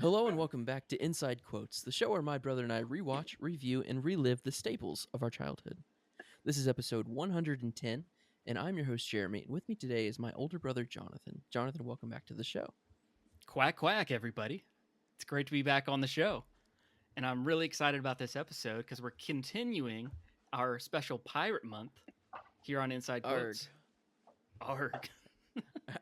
Hello and welcome back to Inside Quotes, the show where my brother and I rewatch, review, and relive the staples of our childhood. This is episode 110, and I'm your host, Jeremy. And with me today is my older brother, Jonathan. Jonathan, welcome back to the show. Quack, quack, everybody. It's great to be back on the show. And I'm really excited about this episode because we're continuing our special Pirate Month here on Inside Quotes. Arrgh.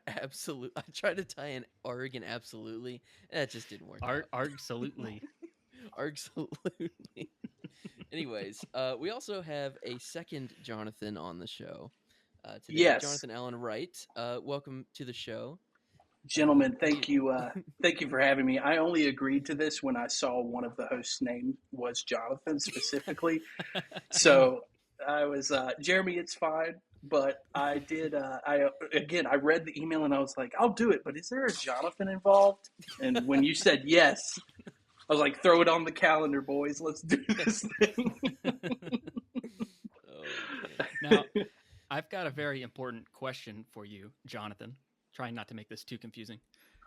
Absolutely. I tried to tie in Arrgh and absolutely. That just didn't work. Arrgh-salutely. Arrgh-salutely. Anyways, we also have a second Jonathan on the show today. Yes. Jonathan Allen Wright. Welcome to the show. Gentlemen, thank you for having me. I only agreed to this when I saw one of the hosts' name was Jonathan specifically. So I was, Jeremy, it's fine. But I did, I read the email and I was like, I'll do it. But is there a Jonathan involved? And when you said yes, I was like, throw it on the calendar, boys. Let's do this thing. Now, I've got a very important question for you, Jonathan. Trying not to make this too confusing.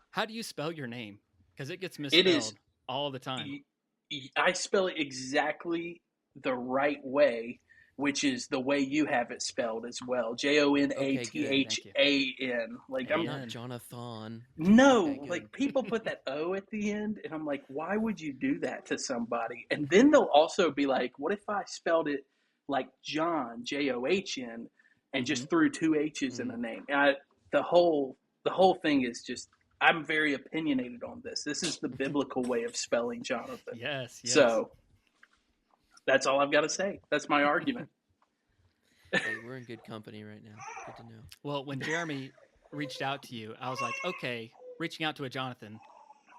How do you spell your name? Because it gets misspelled all the time. I spell it exactly the right way, which is the way you have it spelled as well. Jonathan. Like I'm not Jonathan. No, Okay, like people put that O at the end, and I'm like, why would you do that to somebody? And then they'll also be like, what if I spelled it like John, John, and just threw two H's in the name? The whole thing is just, I'm very opinionated on this. This is the biblical way of spelling Jonathan. Yes. So that's all I've got to say. That's my argument. Hey, we're in good company right now. Good to know. Well, when Jeremy reached out to you, I was like, okay, reaching out to a Jonathan,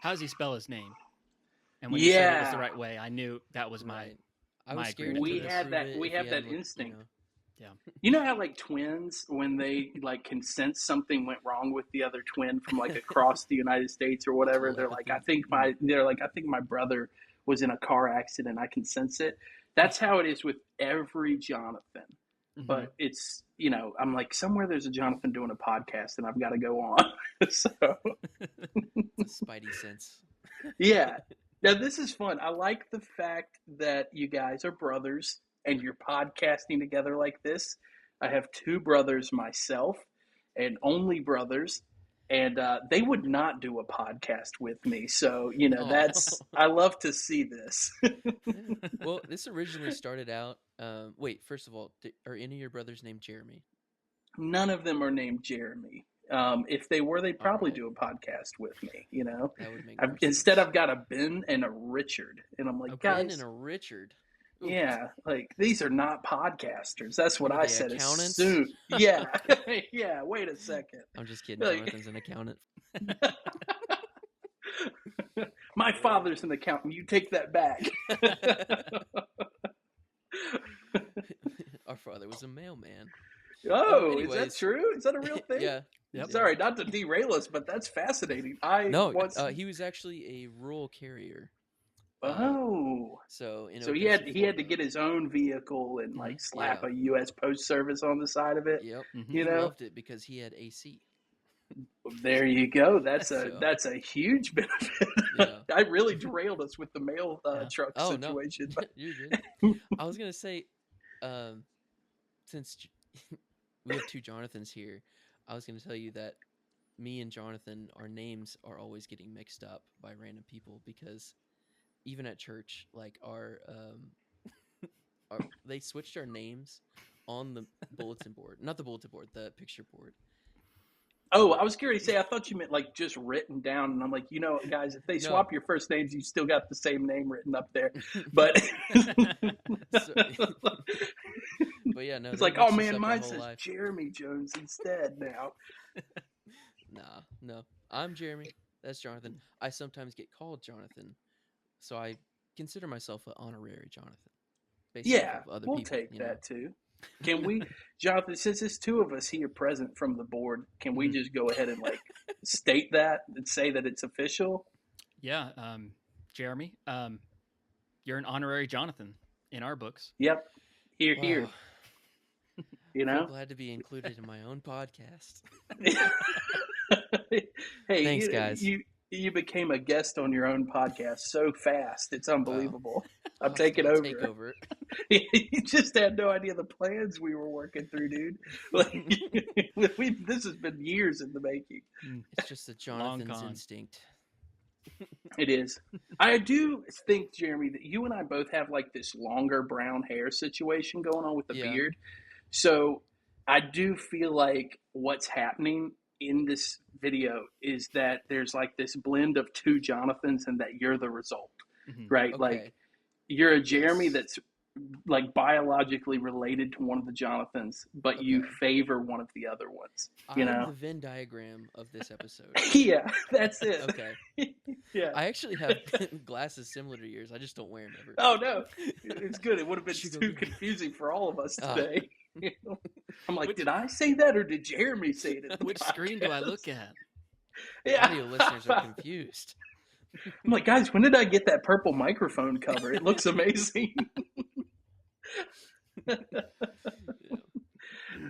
how does he spell his name? And when you said it was the right way, I knew that was my I was scared. We have that instinct. Yeah. You know how like twins, when they like can sense something went wrong with the other twin from like across the United States or whatever, they're like, I think my brother was in a car accident. I can sense it. That's how it is with every Jonathan. Mm-hmm. But it's, I'm like, somewhere there's a Jonathan doing a podcast and I've got to go on. So Spidey sense. Yeah. Now this is fun. I like the fact that you guys are brothers and you're podcasting together like this. I have two brothers myself and only brothers, and they would not do a podcast with me. So, I love to see this. Well, this originally started out, wait, first of all, are any of your brothers named Jeremy? None of them are named Jeremy. If they were, they'd probably do a podcast with me, That would make Instead, I've got a Ben and a Richard. And I'm like, guys. Ben and a Richard? Ooh. Yeah, like, these are not podcasters. That's what I said. Accountants? Yeah. Yeah, wait a second. I'm just kidding. Jonathan's an accountant. My father's an accountant. You take that back. Our father was a mailman. Oh, is that true? Is that a real thing? Yeah. Yep. Sorry, not to derail us, but that's fascinating. He was actually a rural carrier. Oh, so he had to get his own vehicle and like slap a U.S. Post Service on the side of it. Yep, he loved it because he had AC. There you go. That's a huge benefit. Yeah. I really derailed us with the mail truck situation. No. You're good. I was gonna say, since we have two Jonathans here, I was gonna tell you that me and Jonathan, our names are always getting mixed up by random people because even at church, like they switched our names on the bulletin board, not the bulletin board, the picture board. Oh, I was curious to say, I thought you meant like just written down. And I'm like, guys, if they swap your first names, you still got the same name written up there. But but yeah, no. It's like, oh man, mine says Jeremy Jones instead now. No. I'm Jeremy. That's Jonathan. I sometimes get called Jonathan. So I consider myself an honorary Jonathan. We'll take that too. Can we, Jonathan, since there's two of us here present from the board, can we just go ahead and like state that and say that it's official? Yeah. Jeremy, you're an honorary Jonathan in our books. Yep. Here. I'm glad to be included in my own podcast. Hey, thanks, guys. you became a guest on your own podcast so fast. It's unbelievable. Wow. I'm taking I'll over. take over. You just had no idea the plans we were working through, dude. Like, this has been years in the making. It's just a Jonathan's instinct. It is. I do think, Jeremy, that you and I both have like this longer brown hair situation going on with the beard. So I do feel like what's happening in this video is that there's like this blend of two Jonathans and that you're the result, right? Okay. Like you're a Jeremy that's like biologically related to one of the Jonathans, but you favor one of the other ones. You know, the Venn diagram of this episode. Yeah, that's it. Okay. Yeah. I actually have glasses similar to yours. I just don't wear them ever. Oh no, it's good. It would have been too confusing for all of us today. I'm like, did I say that or did Jeremy say it? Which screen do I look at? Yeah. Audio listeners are confused. I'm like, guys, when did I get that purple microphone cover? It looks amazing.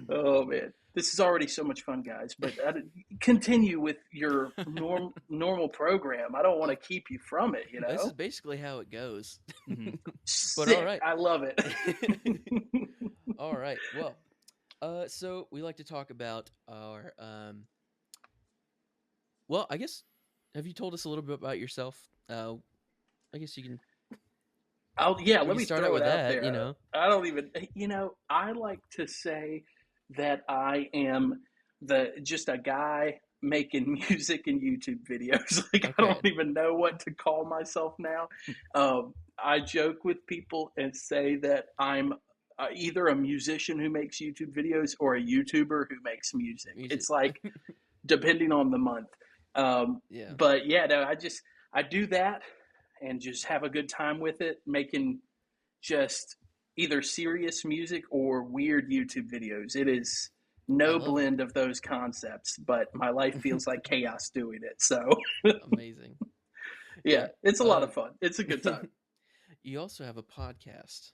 Oh man, this is already so much fun, guys. But continue with your normal program. I don't want to keep you from it. You know, this is basically how it goes. But all right, I love it. All right, well, so we like to talk about our. Well, I guess. Have you told us a little bit about yourself? I guess you can. Let me start throw out with it out that. there. You know, I don't even. You know, I like to say that I am just a guy making music and YouTube videos. Like I don't even know what to call myself now. I joke with people and say that I'm either a musician who makes YouTube videos or a YouTuber who makes music. It's like depending on the month. But yeah, no, I do that and just have a good time with it, making just either serious music or weird YouTube videos. It is no blend of those concepts, but my life feels like chaos doing it. So amazing. Yeah, it's a lot of fun. It's a good time. You also have a podcast.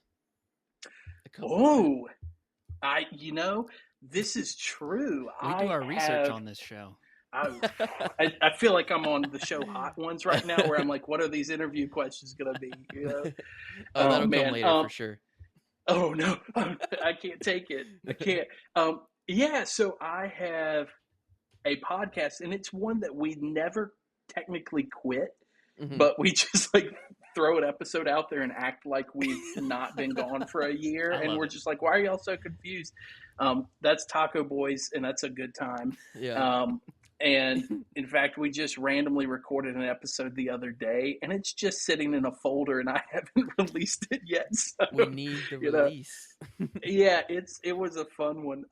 This is true. We do our research on this show. I feel like I'm on the show Hot Ones right now, where I'm like, what are these interview questions going to be? You know? That'll come later for sure. Oh no, I can't take it. I can't. So I have a podcast, and it's one that we never technically quit, but we just like throw an episode out there and act like we've not been gone for a year, and we're just like, why are y'all so confused? That's Taco Boys, and that's a good time. Yeah. And in fact, we just randomly recorded an episode the other day, and it's just sitting in a folder, and I haven't released it yet. So, we need the release. Yeah, it was a fun one.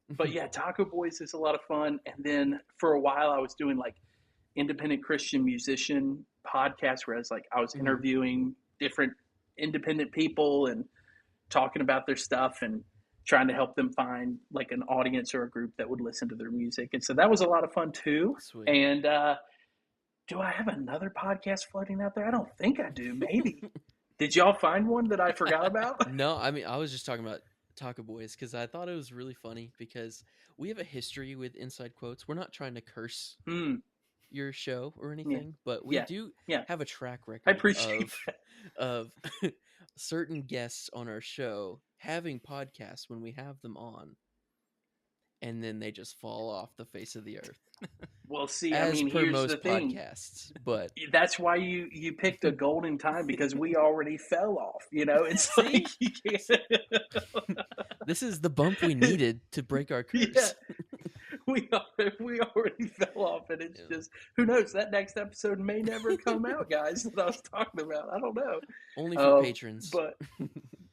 But yeah, Taco Boys is a lot of fun. And then for a while, I was doing like independent Christian musician podcasts, where I was interviewing different independent people and talking about their stuff and trying to help them find like an audience or a group that would listen to their music. And so that was a lot of fun too. Sweet. And do I have another podcast floating out there? I don't think I do. Maybe. Did y'all find one that I forgot about? No, I mean, I was just talking about Taco Boys because I thought it was really funny because we have a history with inside quotes. We're not trying to curse your show or anything, but we do have a track record I appreciate of certain guests on our show having podcasts when we have them on, and then they just fall off the face of the earth. Well, see, here's most the thing. Podcasts, but that's why you picked a golden time, because we already fell off. You know, it's like you can't. This is the bump we needed to break our curse. Yeah. We already fell off, and it's just, who knows, that next episode may never come out, guys, that I was talking about. I don't know. Only for patrons. But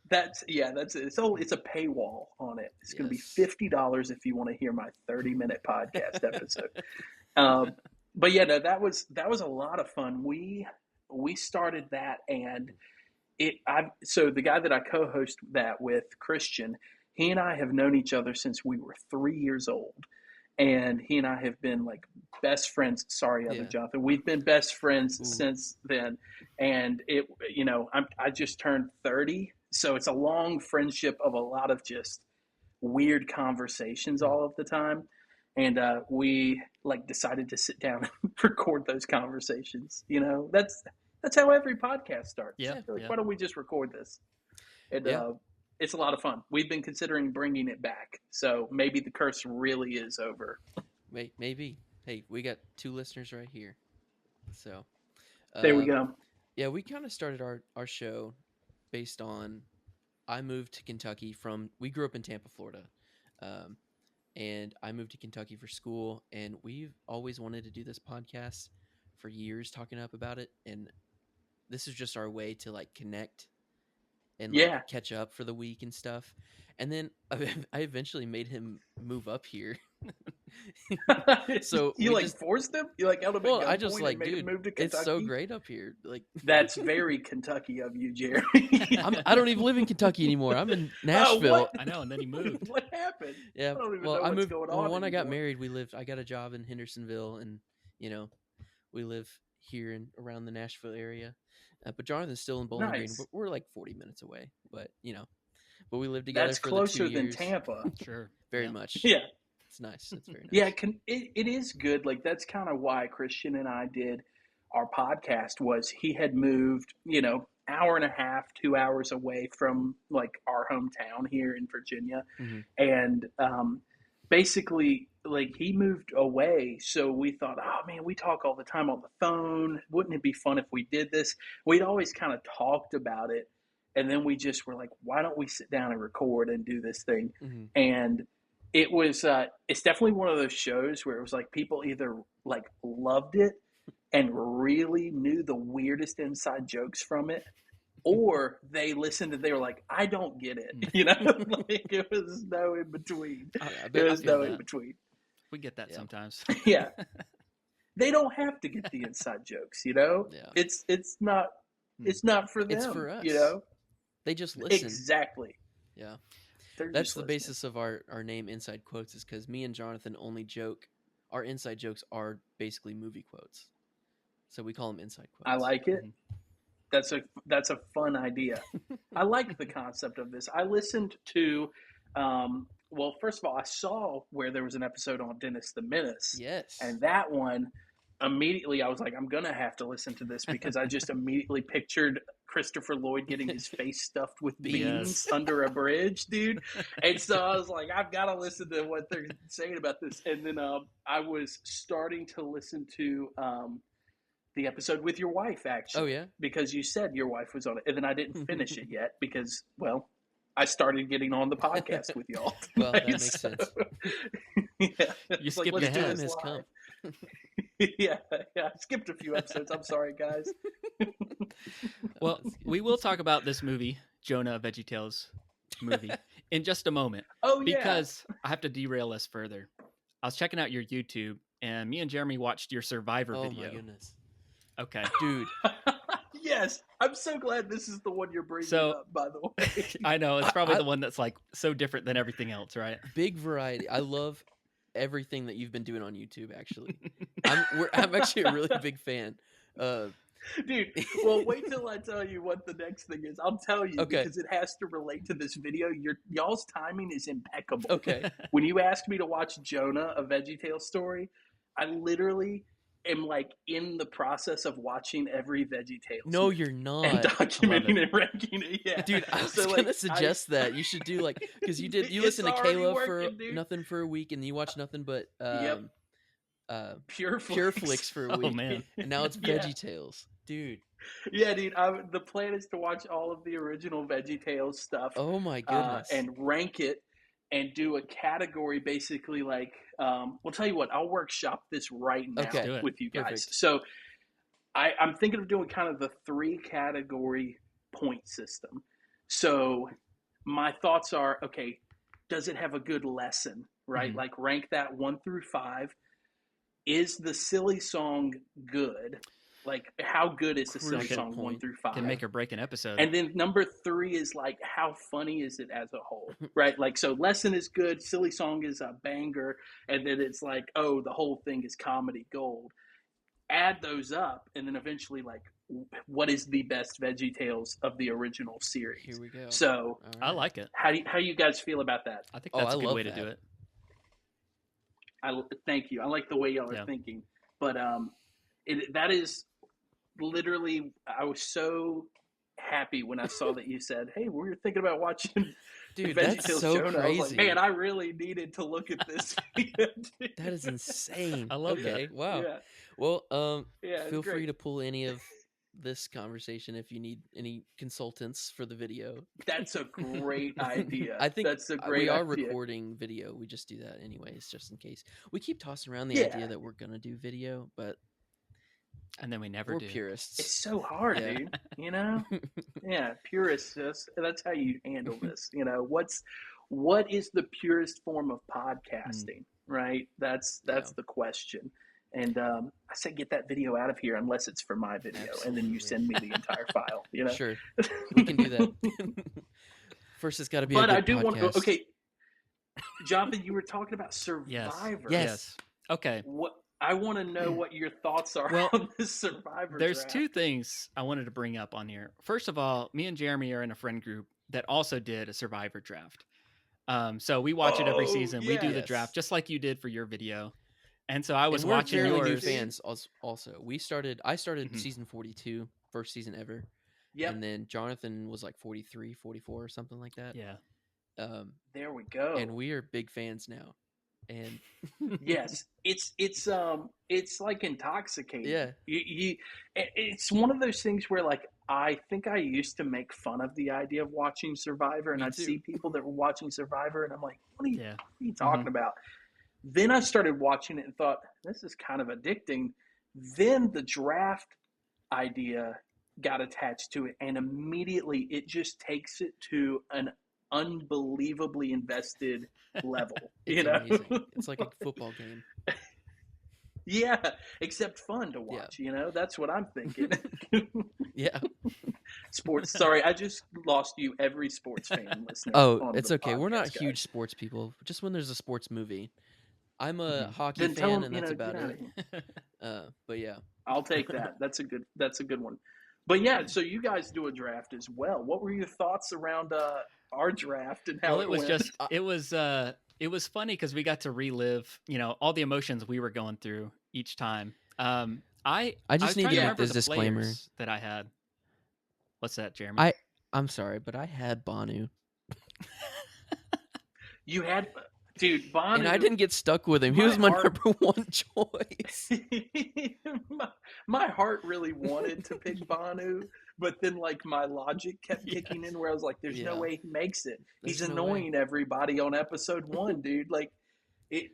that's it. It's a paywall on it. It's going to be $50 if you want to hear my 30-minute podcast episode. But yeah, no, that was a lot of fun. We started that, and so the guy that I co-host that with, Christian, he and I have known each other since we were 3 years old. And he and I have been like best friends. Sorry, Jonathan. We've been best friends since then. And I just turned 30. So it's a long friendship of a lot of just weird conversations all of the time. and we like decided to sit down and record those conversations. You know, that's how every podcast starts. Yeah, Like, yeah. why don't we just record this? And Yeah. it's a lot of fun. We've been considering bringing it back, so maybe the curse really is over. Maybe. Hey, we got 2 listeners right here. So, There we go. yeah, we kind of started our show based on I moved to Kentucky we grew up in Tampa, Florida. And I moved to Kentucky for school, and we've always wanted to do this podcast for years, talking up about it. And this is just our way to like connect and like catch up for the week and stuff. And then I eventually made him move up here. So you like forced him? You like held him? Well, I just like, dude, move to Kentucky? It's so great up here. Like that's very Kentucky of you, Jeremy. I don't even live in Kentucky anymore. I'm in Nashville. I know, and then he moved. What happened? Yeah, I don't even well, know I what's moved. going Well, on when I got anymore. married, I got a job in Hendersonville, and we live here in around the Nashville area. But Jonathan's still in Bowling Green. Nice. We're like 40 minutes away, but we lived together. That's for closer the 2 than years. Tampa. Sure. Very much. Yeah. It's nice. It's very nice. Yeah, it is good. Like that's kind of why Christian and I did our podcast. Was he had moved, hour and a half, 2 hours away from like our hometown here in Virginia, and basically like he moved away. So we thought, oh man, we talk all the time on the phone. Wouldn't it be fun if we did this? We'd always kind of talked about it, and then we just were like, why don't we sit down and record and do this thing? And it was it's definitely one of those shows where it was like people either like loved it and really knew the weirdest inside jokes from it, or they listened and they were like, I don't get it. Like it was no in between. There was no in between. We get that sometimes. Yeah. They don't have to get the inside jokes, Yeah. It's not for them. It's for us. They just listen. Exactly. Yeah. That's the basis of our name Inside Quotes, is because me and Jonathan only joke. Our inside jokes are basically movie quotes, so we call them inside quotes. I like it. That's a fun idea. I like the concept of this. I listened to, well, first of all, I saw where there was an episode on Dennis the Menace. Yes. And that one, immediately I was like, I'm going to have to listen to this because I just immediately pictured Christopher Lloyd getting his face stuffed with beans under a bridge, dude. And so I was like, I've got to listen to what they're saying about this. And then I was starting to listen to the episode with your wife, actually. Oh, yeah? Because you said your wife was on it. And then I didn't finish it yet because, well, I started getting on the podcast with y'all. Well, that makes sense. Yeah. You skipped ahead. Has come. Yeah, I skipped a few episodes. I'm sorry, guys. Well, we will talk about this movie, Jonah, Veggietales Movie, in just a moment. Oh, yeah. Because I have to derail us further. I was checking out your YouTube, and me and Jeremy watched your Survivor video. Oh, my goodness. Okay. Dude. Yes, I'm so glad this is the one you're bringing up, by the way. I know, it's probably the one that's like so different than everything else, right? Big variety. I love everything that you've been doing on YouTube, actually. I'm actually a really big fan. Dude, well, wait till I tell you what the next thing is. I'll tell you because it has to relate to this video. Y'all's timing is impeccable. Okay. When you asked me to watch Jonah, a VeggieTales story, I literally am like in the process of watching every VeggieTales. No, you're not. And documenting and ranking it. Yeah, dude, I was gonna suggest that you should do like because you listen to Kayla for nothing for a week, and you watch nothing but Pure Flicks for a week. Oh man, and now it's VeggieTales, dude. Yeah, dude. The plan is to watch all of the original VeggieTales stuff. Oh my goodness! And rank it and do a category, basically like. We'll tell you what. I'll workshop this right now with you guys. Perfect. So, I'm thinking of doing kind of the 3 category point system. So, my thoughts are: okay, does it have a good lesson? Right, like rank that 1 through 5. Is the silly song good? Like, how good is the silly song 1 through 5? Can make or break an episode. And then number 3 is like, how funny is it as a whole? Right? Like, so lesson is good, silly song is a banger, and then it's like, oh, the whole thing is comedy gold. Add those up, and then eventually, like, what is the best VeggieTales of the original series? Here we go. So, I like it. How you guys feel about that? I think that's a good way to do it. Thank you. I like the way y'all Yeah. are thinking, but that is literally. I was so happy when I saw that you said, "Hey, we're thinking about watching Dude, that's Veggietales so Jonah." I was like, crazy. "Man, I really needed to look at this video." That is insane. I love Okay, that. wow. Yeah, Well, yeah, it's feel free great. to pull any of this conversation if you need any consultants for the video. That's a great idea. I think That's a we great are idea. recording video. We just do that anyways, just in case. We keep tossing around the Yeah. idea that we're gonna do video, but And then we never we're do. purists. It's so hard, Yeah. dude. You know? Yeah, purists. That's how you handle this. You know, what is the purest form of podcasting? Right? That's Yeah. the question. And I said, get that video out of here unless it's for my video, and then you Absolutely. send me the entire file. You know? Sure, we can do that. First, it's got to be. But a good I do want to go. podcast. Okay, Jonathan, you were talking about Survivor. Yes. Okay. What I want to know what your thoughts are Well, on the Survivor There's draft. two things I wanted to bring up on here. First of all, me and Jeremy are in a friend group that also did a Survivor draft. So we watch it every Oh, season. We do the yes. draft just like you did for your video. And so I was And we're watching fairly yours. new fans. Also, I started Mhm. season 42, first season ever, Yep, and then Jonathan was like 43, 44 or something like that. Yeah. there we go. And we are big fans now. And Yes, it's like intoxicating. yeah, It's one of those things where, like, I think I used to make fun of the idea of watching Survivor, and Me I'd too. see people that were watching Survivor, and I'm like, what are Yeah. you talking about? Then I started watching it and thought, this is kind of addicting. Then the draft idea got attached to it, and immediately it just takes it to an unbelievably invested level. it's You know? amazing. It's like a football game. Yeah, except fun to watch. You know, that's what I'm thinking. Yeah. Sports. Sorry, I just lost you, every sports fan listening. Oh, on it's the okay. We're not podcast, guys. huge sports people. Just when there's a sports movie. I'm a hockey Then tell fan, them, and you that's know, about get out it. of here. But yeah. I'll take that. That's a good one. But yeah, so you guys do a draft as well. What were your thoughts around our draft and how Well, it was went? just it was funny because we got to relive, all the emotions we were going through each time. I just was need trying to make remember this the disclaimer. players that I had. What's that, Jeremy? I'm sorry, but I had Banu. You had, dude, Bonu. And I didn't get stuck with him. He My was my heart- number one choice. my heart really wanted to pick Banu, but then like my logic kept kicking in where I was like, "There's no Yeah. way he makes it. He's There's no way. annoying everybody on episode 1, dude." Like,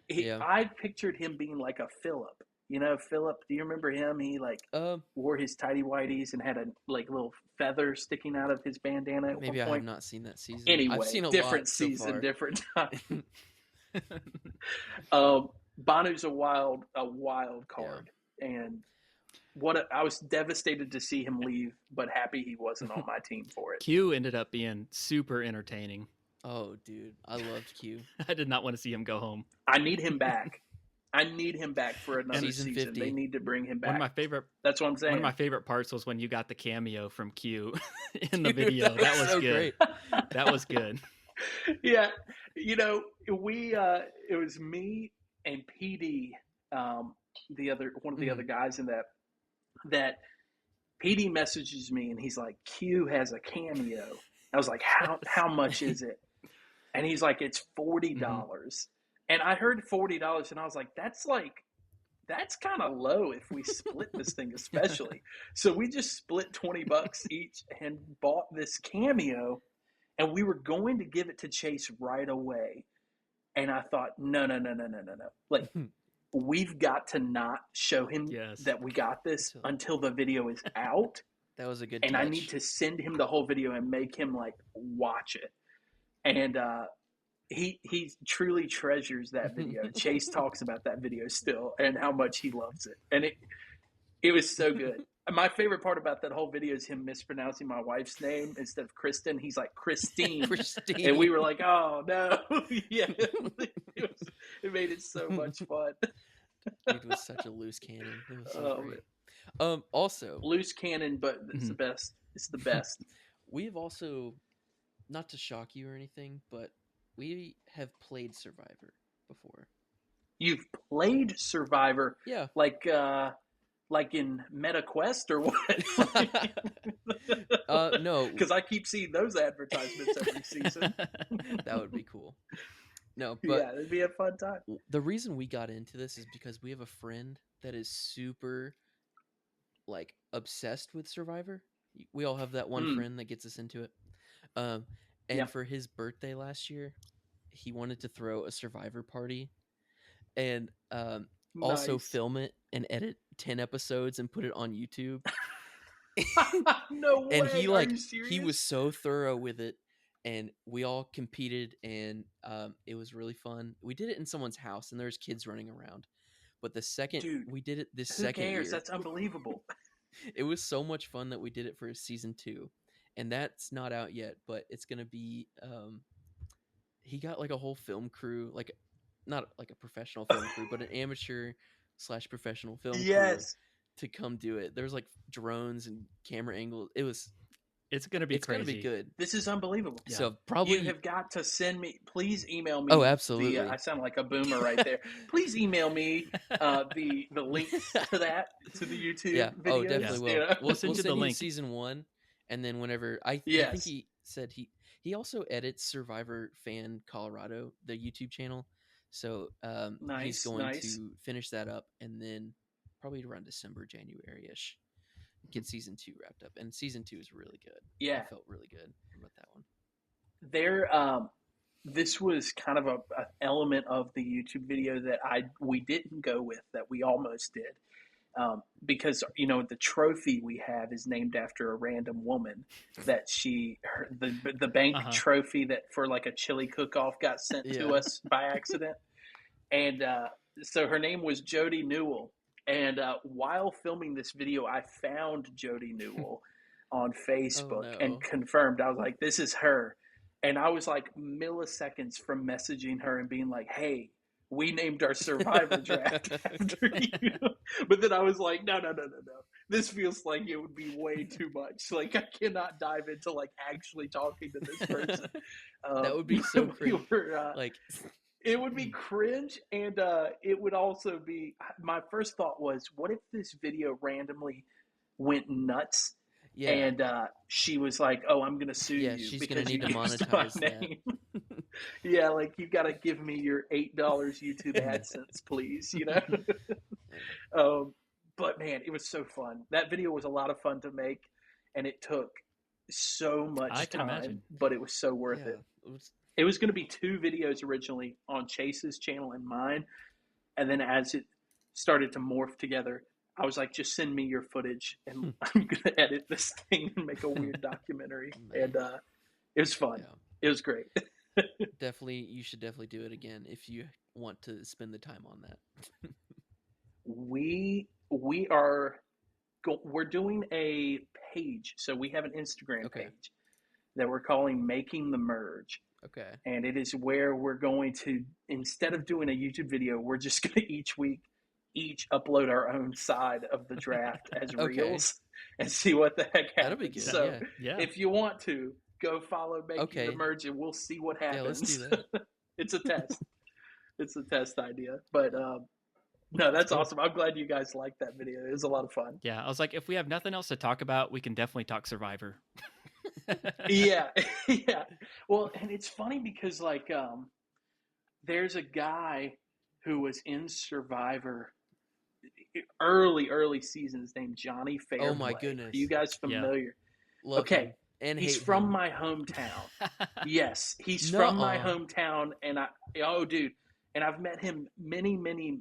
Yeah. I pictured him being like a Philip. You know, Philip. Do you remember him? He like wore his tighty whities and had a like little feather sticking out of his bandana. At maybe one I point. have not seen that season. Anyway, I've seen a different lot so season, far. different time. Banu's a wild card, and I was devastated to see him leave, but happy he wasn't on my team for it. Q ended up being super entertaining. Oh, dude, I loved Q. I did not want to see him go home. I need him back. I need him back for another Season season. 50. They need to bring him back. One of my favorite That's what I'm saying. One of my favorite parts was when you got the cameo from Q in the Dude, video. That was so good. great. That was good. Yeah, it was me and PD, the other one of the other guys in that PD messages me and he's like, Q has a cameo. I was like, how much is it? And he's like, it's $40. And I heard $40 and I was like, that's kind of low if we split this thing, especially. So we just split $20 each and bought this cameo, and we were going to give it to Chase right away. And I thought, no. Like, we've got to not show him that we got this until the video is out. That was a good And touch. I need to send him the whole video and make him like watch it. And he truly treasures that video. Chase talks about that video still and how much he loves it. And it was so good. My favorite part about that whole video is him mispronouncing my wife's name instead of Kristen. He's like Christine. Christine. And we were like, oh no. Yeah. It made it so much fun. Dude was such a loose cannon. It was so great. Man. Also, Loose cannon, but it's the best. It's the best. we've also, not to shock you or anything, but we have played Survivor before. You've played Survivor, Yeah. like in MetaQuest or what? No. Because I keep seeing those advertisements every season. That would be cool. No, but Yeah, it'd be a fun time. the reason we got into this is because we have a friend that is super, like, obsessed with Survivor. We all have that one friend that gets us into it. And Yep. for his birthday last year, he wanted to throw a Survivor party and also Nice. film it and edit 10 episodes and put it on YouTube. No way. And he Are you serious? he was so thorough with it, and we all competed, and it was really fun. We did it in someone's house, and there's kids running around. But the second Dude, we did it this who second cares? year, That's unbelievable. it was so much fun that we did it for season 2, and that's not out yet, but it's gonna be. He got like a whole film crew, like not like a professional film crew, but an amateur / professional film crew to come do it. There's like drones and camera angles. It's gonna be crazy. Gonna be good. This is unbelievable. Yeah. So probably you have got to send me. Please email me. Oh, absolutely. I sound like a boomer right there. Please email me the links to that to the YouTube. Yeah. Videos, Oh, definitely will. Yeah. We'll send you the link. Season 1, and then whenever I think he said he also edits Survivor Fan Colorado, the YouTube channel. So he's going to finish that up, and then probably around December, January-ish, get season 2 wrapped up. And season 2 is really good. Yeah, I felt really good about that one. This was kind of an element of the YouTube video that we didn't go with, that we almost did. Because the trophy we have is named after a random woman that the bank trophy that for like a chili cook-off got sent to us by accident, and so her name was Jody Newell. And while filming this video, I found Jody Newell on Facebook and confirmed. I was like, "This is her," and I was like milliseconds from messaging her and being like, "Hey, we named our Survivor draft after you." But then I was like, no. This feels like it would be way too much. Like, I cannot dive into like actually talking to this person. That would be so cringe. It would be cringe, and it would also be. My first thought was, what if this video randomly went nuts? Yeah. And she was like, "Oh, I'm going to sue you she's because gonna need you to used monetize my name." Yeah, like, you got to give me your $8 YouTube AdSense, please. But man, it was so fun. That video was a lot of fun to make, and it took so much time, but it was so worth it. It was going to be 2 videos originally on Chase's channel and mine, and then as it started to morph together, I was like, just send me your footage, and I'm going to edit this thing and make a weird documentary. And it was fun. Yeah. It was great. You should definitely do it again if you want to spend the time on that. We're doing a page. So we have an Instagram page that we're calling Making the Merge. Okay. And it is where we're going to, instead of doing a YouTube video, we're just going to each upload our own side of the draft as reels and see what the heck happens. That'll be good. So if you want to, go follow Making the Merge, and we'll see what happens. Yeah, let's do that. It's a test. It's a test idea. But no, that's awesome. I'm glad you guys liked that video. It was a lot of fun. Yeah, I was like, if we have nothing else to talk about, we can definitely talk Survivor. Yeah. Well, and it's funny because like there's a guy who was in Survivor early seasons named Johnny Fairplay. Oh my goodness. Are you guys familiar? Yeah. Okay. And he's from my hometown. Yes, he's from my hometown, and and I've met him many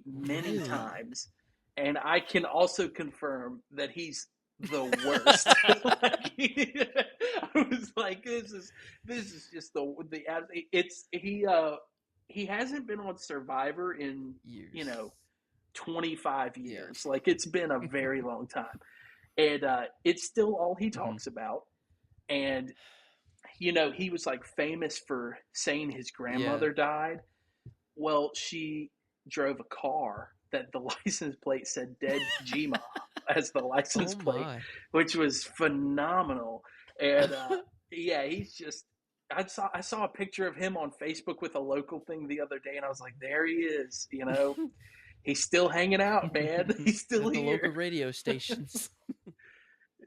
times, and I can also confirm that he's the worst. I was like, this is just he hasn't been on Survivor in years. 25 years. Yeah. Like, it's been a very long time, and it's still all he talks about. And he was like famous for saying his grandmother died. Well, she drove a car that the license plate said "Dead Gma" as the license plate, which was phenomenal. And he's just I saw a picture of him on Facebook with a local thing the other day, and I was like, there he is. You know, he's still hanging out, man. He's still At the here. local radio stations.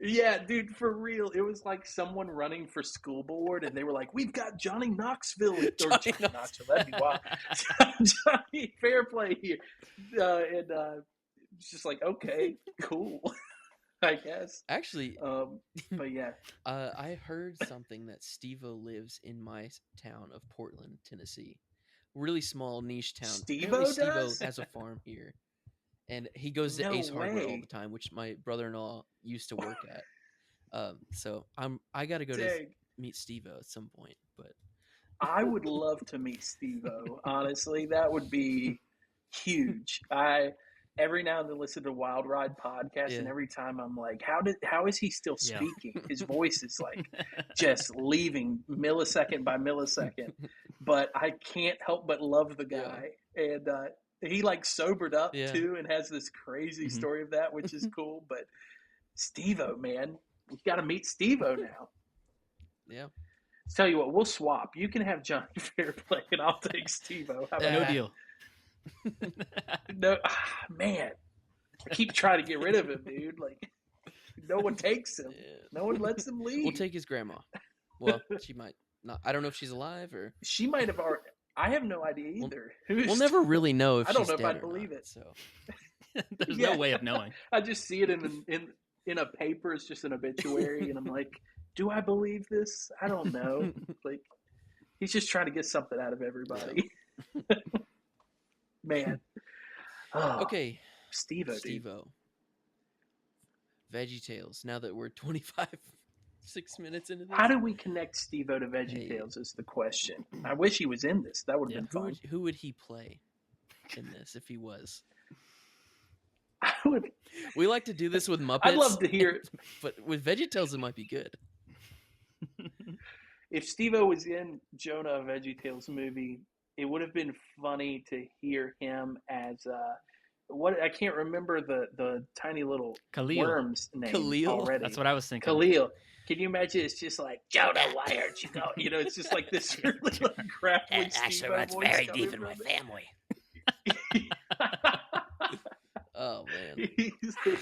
Yeah, dude, for real. It was like someone running for school board, and they were like, "We've got Johnny Knoxville or Johnny Knoxville." That'd be wild. Johnny Fairplay here, and it's just like, okay, cool, I guess. Actually, but yeah, I heard something that Steve-O lives in my town of Portland, Tennessee. Really small niche town. Steve-O does? has a farm here, and he goes to No Ace Hardware all way. the time, which my brother-in-law used to work at. So I got to go to Dang. meet Steve-O at some point, but I would love to meet Steve-O. Honestly, that would be huge. Every now and then listen to Wild Ride podcast, and every time I'm like, how is he still speaking? His voice is like just leaving millisecond by millisecond, but I can't help but love the guy. And he like sobered up too, and has this crazy story of that, which is cool. But Steve-O, man, we got to meet Steve-O now. Yeah. Tell you what, we'll swap. You can have Johnny Fairplay, and I'll take Steve-O. No deal. No, man, I keep trying to get rid of him, dude. Like, no one takes him. No one lets him leave. We'll take his grandma. Well, she might not. I don't know if she's alive or she might have already. I have no idea either. We'll never really know if I don't she's know if dead I'd or believe not, it. So there's no way of knowing. I just see it in a paper. It's just an obituary, and I'm like, do I believe this? I don't know. Like, he's just trying to get something out of everybody. Yeah. Man. Oh, okay, Steve-O. Veggietales. Now that we're 6 minutes into this, how do we connect Steve-O to Veggietales is the question. I wish he was in this. That would have been fun. Who would he play in this if he was? I would. We like to do this with Muppets. I'd love to hear it. But with Veggietales, it might be good. If Steve-O was in Jonah, a Veggietales movie, it would have been funny to hear him as what I can't remember the tiny little Khalil. worm's name Khalil? already. That's what I was thinking. Khalil. Can you imagine? It's just like, Jonah, why aren't you going? You know, it's just like this really like gravelly Steve-O voice very coming deep in from my it. family. Oh man. He's like,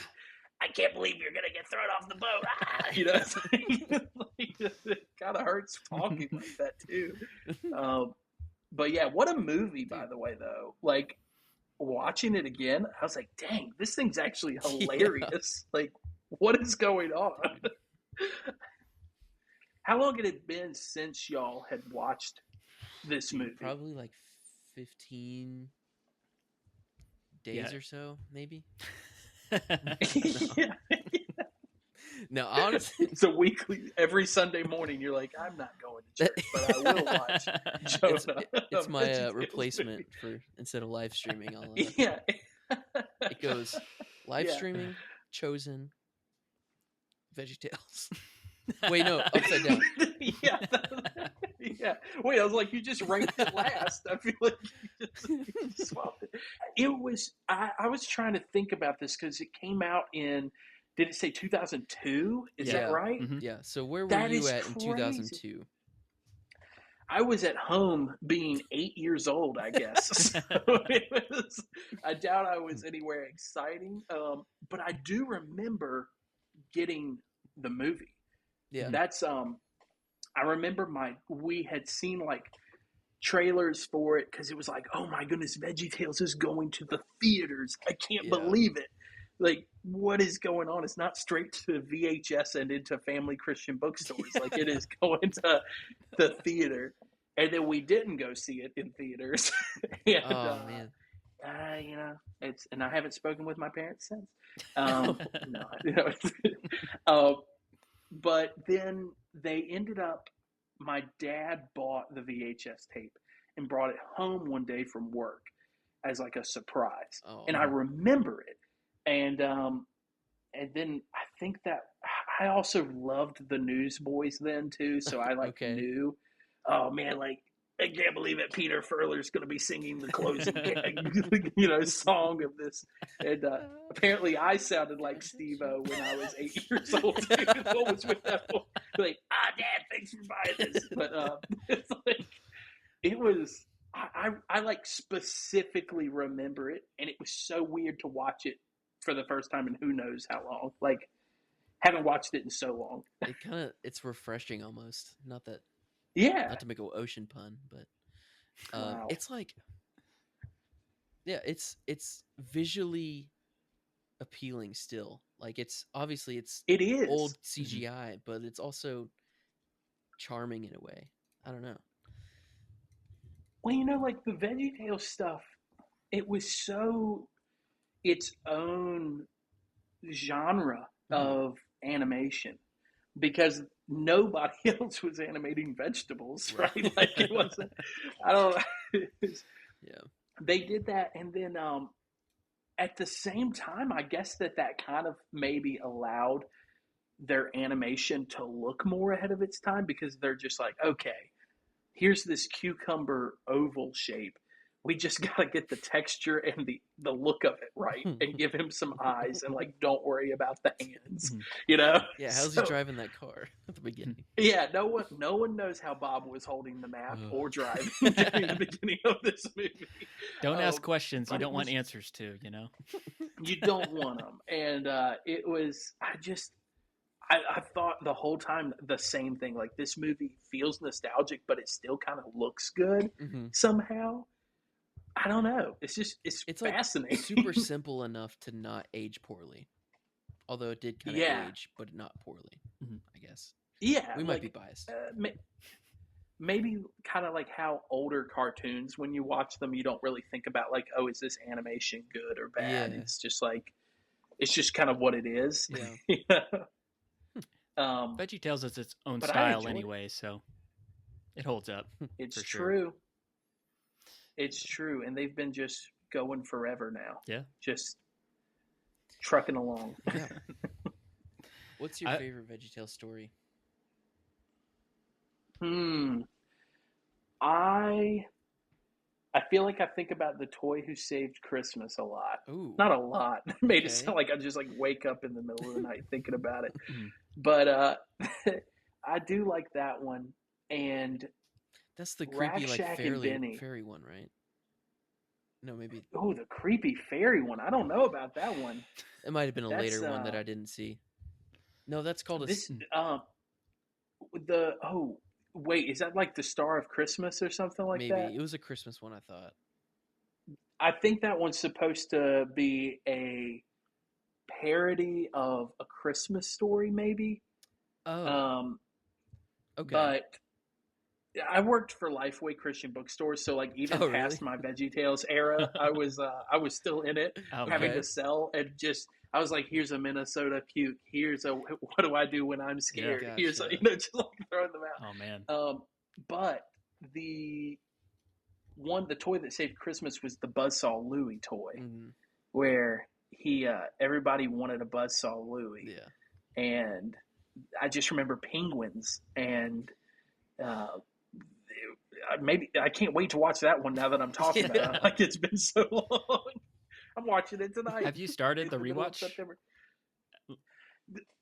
I can't believe you're gonna get thrown off the boat. Ah! you know, it's like, it kind of hurts talking like that too. But yeah, what a movie, by the way, though. Like, watching it again, I was like, dang, this thing's actually hilarious. Yeah. Like, what is going on? How long had it been since y'all had watched this movie? Probably like 15 days or so, maybe. Yeah. No, honestly, it's a weekly. Every Sunday morning, you're like, I'm not going to church, but I will watch Jonah. It's my replacement for instead of live streaming. I'll, yeah, it goes live streaming, Chosen, Veggietales. Wait, no, upside down. Yeah, yeah. Wait, I was like, you just ranked it last. I feel like you just swapped it. It was. I was trying to think about this because it came out in. Did it say 2002? Is that right? Mm-hmm. Yeah. So where were you at in 2002? I was at home being 8 years old, I guess. So I doubt I was anywhere exciting. But I do remember getting the movie. Yeah. That's I remember we had seen like trailers for it because it was like, oh my goodness, Veggietales is going to the theaters. I can't believe it. Like, what is going on? It's not straight to VHS and into family Christian bookstores. Like, it is going to the theater. And then we didn't go see it in theaters. And, man. You know, and I haven't spoken with my parents since. No, you know, but then they ended up, my dad bought the VHS tape and brought it home one day from work as like a surprise. And I remember it. And then I think that I also loved the Newsboys then too. So I knew, oh man, like, I can't believe it. Peter Furler's going to be singing the closing song of this. And apparently I sounded like Steve-O when I was 8 years old. What was with that? Like, Dad, thanks for buying this. But it's like it was. I like specifically remember it, and it was so weird to watch it for the first time in who knows how long. Like, haven't watched it in so long. It's refreshing almost. Not Yeah. to make an ocean pun, but Wow. it's like, yeah, it's visually appealing still. Like, it's obviously It is old CGI, but it's also charming in a way. I don't know. Well, like the VeggieTales stuff, it was so its own genre of animation because nobody else was animating vegetables, right? Like it wasn't. I don't know. Yeah. They did that, and then at the same time, I guess that kind of maybe allowed their animation to look more ahead of its time because they're just like, okay, here's this cucumber oval shape. We just got to get the texture and the look of it right and give him some eyes and like, don't worry about the hands, Yeah, how's he driving that car at the beginning? Yeah, no one knows how Bob was holding the map or driving during the beginning of this movie. Don't ask questions you don't want answers to, You don't want them. And it was, I thought the whole time the same thing. Like, this movie feels nostalgic, but it still kind of looks good somehow. I don't know. It's fascinating. Like super simple enough to not age poorly. Although it did kind of age, but not poorly, I guess. Yeah. We might be biased. Maybe kind of like how older cartoons, when you watch them, you don't really think about like, oh, is this animation good or bad? Yeah. It's just like, it's just kind of what it is. Yeah. VeggieTales is its own style anyway, so it holds up. It's true. Sure. It's true, and they've been just going forever now. Yeah, just trucking along. Yeah. What's your favorite VeggieTales story? I feel like I think about the toy who saved Christmas a lot. Ooh. Not a lot. Made it sound like I just like wake up in the middle of the night thinking about it. But I do like that one. And that's the creepy Shack fairy one, right? No, maybe. Oh, the creepy fairy one. I don't know about that one. It might have been a later one that I didn't see. No, that's called wait, is that like the Star of Christmas or something like that? Maybe. It was a Christmas one, I thought. I think that one's supposed to be a parody of A Christmas Story, maybe. Oh. Okay. But I worked for Lifeway Christian bookstores, so like even past my VeggieTales era, I was still in it, having to sell and just. I was like, here's a Minnesota puke. Here's a what do I do when I'm scared? Yeah, gotcha. Here's a, just like throwing them out. Oh man. But the toy that saved Christmass was the Buzzsaw Louie toy, where everybody wanted a Buzzsaw Louie. Yeah. And I just remember penguins and maybe I can't wait to watch that one now that I'm talking about it. Like, it's been so long. I'm watching it tonight. Have you started the rewatch?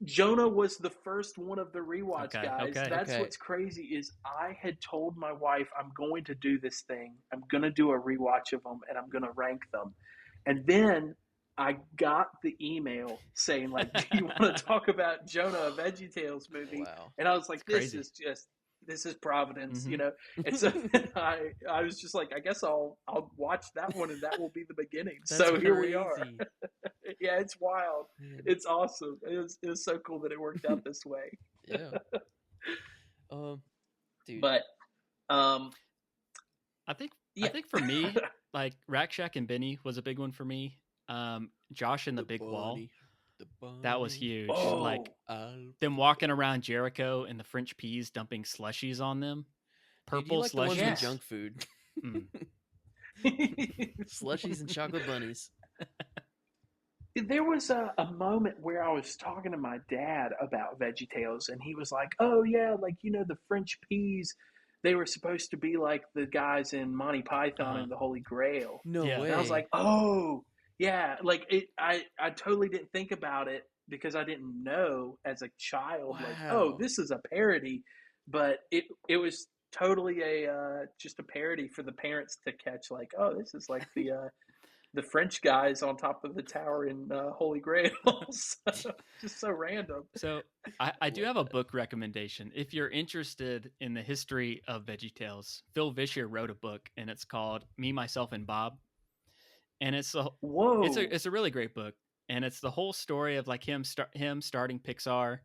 Jonah was the first one of the rewatch guys. That's what's crazy is I had told my wife I'm going to do this thing. I'm going to do a rewatch of them and I'm going to rank them. And then I got the email saying like, do you want to talk about Jonah, a VeggieTales movie? Wow. And I was like, this is Providence, And so I was just like, I guess I'll watch that one and that will be the beginning. So here we are. Yeah, it's wild. Man. It's awesome. It was so cool that it worked out this way. Yeah. Dude. But I think for me, like Rack Shack and Benny was a big one for me. Josh and the Big Wall. That was huge. Oh, like them walking around Jericho and the French peas dumping slushies on them. Purple like slushies. The ones with junk food. Slushies and chocolate bunnies. There was a moment where I was talking to my dad about VeggieTales, and he was like, "Oh yeah, like the French peas, they were supposed to be like the guys in Monty Python and the Holy Grail." No way. And I was like, "Oh." Yeah, like I totally didn't think about it because I didn't know as a child, like, oh, this is a parody. but it was totally a just a parody for the parents to catch. Like, oh, this is like the French guys on top of the tower in Holy Grail. Just so random. So I do have a book recommendation. If you're interested in the history of VeggieTales, Phil Vischer wrote a book, and it's called Me, Myself, and Bob. And it's a really great book, and it's the whole story of like him starting Pixar,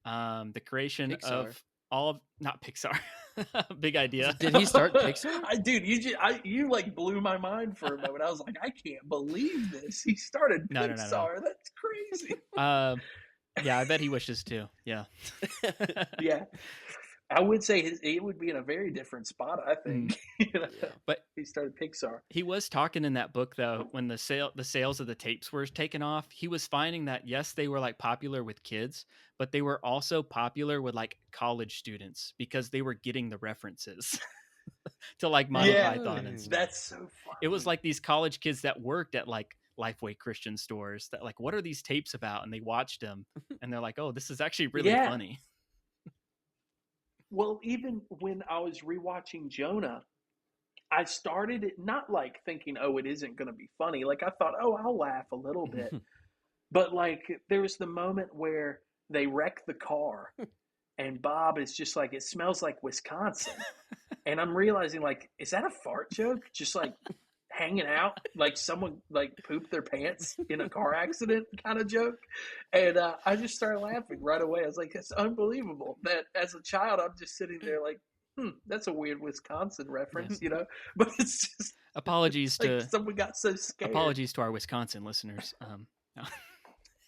the creation of all of not Pixar. Big idea. Did he start Pixar? Dude, you like blew my mind for a moment. I was like, I can't believe this. He started Pixar. No. That's crazy. Yeah, I bet he wishes to. Yeah. Yeah. I would say it would be in a very different spot, I think. Yeah. But he started Pixar. He was talking in that book, though, when the sales of the tapes were taken off, he was finding that, yes, they were like popular with kids, but they were also popular with like college students because they were getting the references to like Monty Python and stuff. That's so funny. It was like these college kids that worked at like Lifeway Christian stores that like, what are these tapes about? And they watched them and they're like, oh, this is actually really funny. Well, even when I was rewatching Jonah, I started it not like thinking, oh, it isn't going to be funny. Like I thought, oh, I'll laugh a little bit. But like there was the moment where they wreck the car and Bob is just like, it smells like Wisconsin. And I'm realizing like, is that a fart joke? Just like hanging out, like someone like pooped their pants in a car accident kind of joke. And I just started laughing right away. I was like, it's unbelievable that as a child, I'm just sitting there like, that's a weird Wisconsin reference, you know, but it's just apologies like to someone got so scared. Apologies to our Wisconsin listeners. No.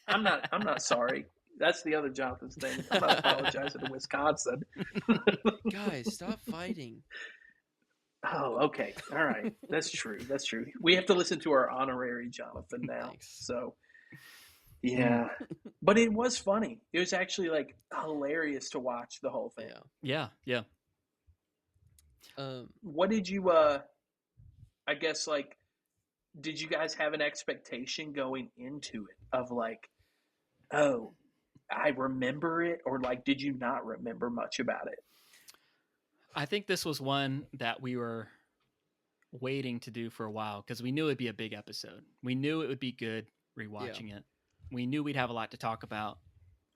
I'm not sorry. That's the other Jonathan's thing. I'm not apologizing to Wisconsin. Guys, stop fighting. Oh, okay. All right. That's true. We have to listen to our honorary Jonathan now. Thanks. So, yeah. But it was funny. It was actually like hilarious to watch the whole thing. Yeah. What did you, I guess, like, did you guys have an expectation going into it of like, oh, I remember it? Or like, did you not remember much about it? I think this was one that we were waiting to do for a while because we knew it'd be a big episode. We knew it would be good rewatching it. We knew we'd have a lot to talk about.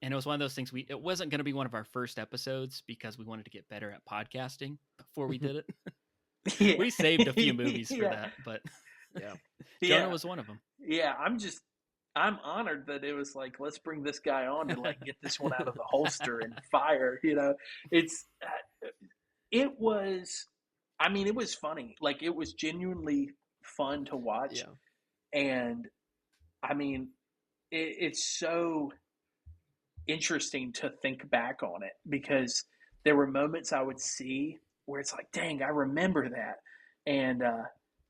And it was one of those things it wasn't going to be one of our first episodes because we wanted to get better at podcasting before we did it. We saved a few movies for that, but Jonah was one of them. Yeah, I'm honored that it was like, let's bring this guy on to like get this one out of the holster and fire, you know. It was funny. Like it was genuinely fun to watch. And I mean, it's so interesting to think back on it because there were moments I would see where it's like, dang, I remember that. And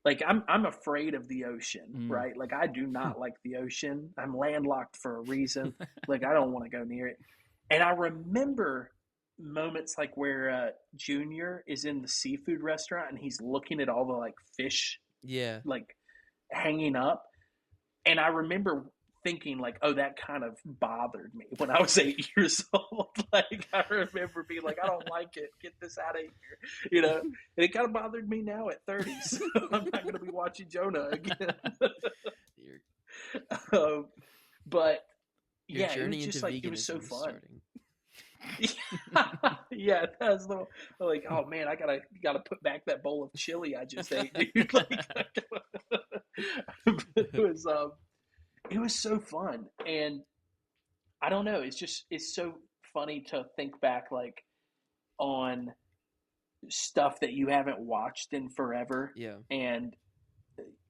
like I'm afraid of the ocean, right? Like I do not like the ocean. I'm landlocked for a reason. Like I don't want to go near it. And I remember moments like where Junior is in the seafood restaurant and he's looking at all the like fish like hanging up. And I remember thinking like, oh, that kind of bothered me when I was 8 years old. Like I remember being like, I don't like it. Get this out of here, you know. And it kind of bothered me now at 30. So I'm not going to be watching Jonah again. But your journey it was just into like it was so veganism fun. Starting. Yeah, that's the like. Oh man, I gotta put back that bowl of chili I just ate, dude. Like, it was so fun, and I don't know. It's so funny to think back like on stuff that you haven't watched in forever. Yeah, and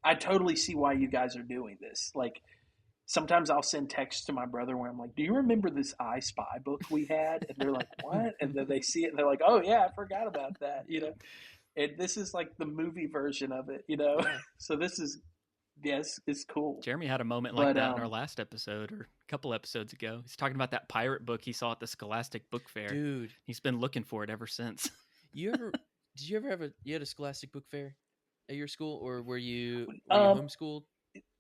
I totally see why you guys are doing this. Like. Sometimes I'll send texts to my brother where I'm like, do you remember this I Spy book we had? And they're like, what? And then they see it and they're like, oh yeah, I forgot about that, you know? And this is like the movie version of it, you know? So this is, it's cool. Jeremy had a moment like that in our last episode or a couple episodes ago. He's talking about that pirate book he saw at the Scholastic Book Fair. Dude. He's been looking for it ever since. Did you ever have you had a Scholastic Book Fair at your school, or were you homeschooled?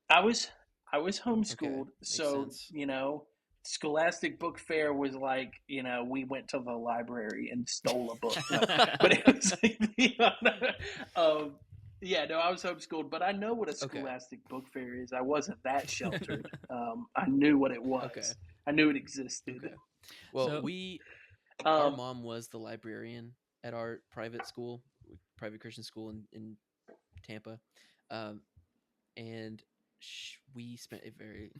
I was homeschooled, so sense. You know, Scholastic Book Fair was like, we went to the library and stole a book. No, but it was like, yeah, no, I was homeschooled, but I know what a Scholastic Book Fair is. I wasn't that sheltered. I knew what it was. Okay. I knew it existed. Okay. Well, So- our mom was the librarian at our private school, private Christian school in Tampa, and we spent a very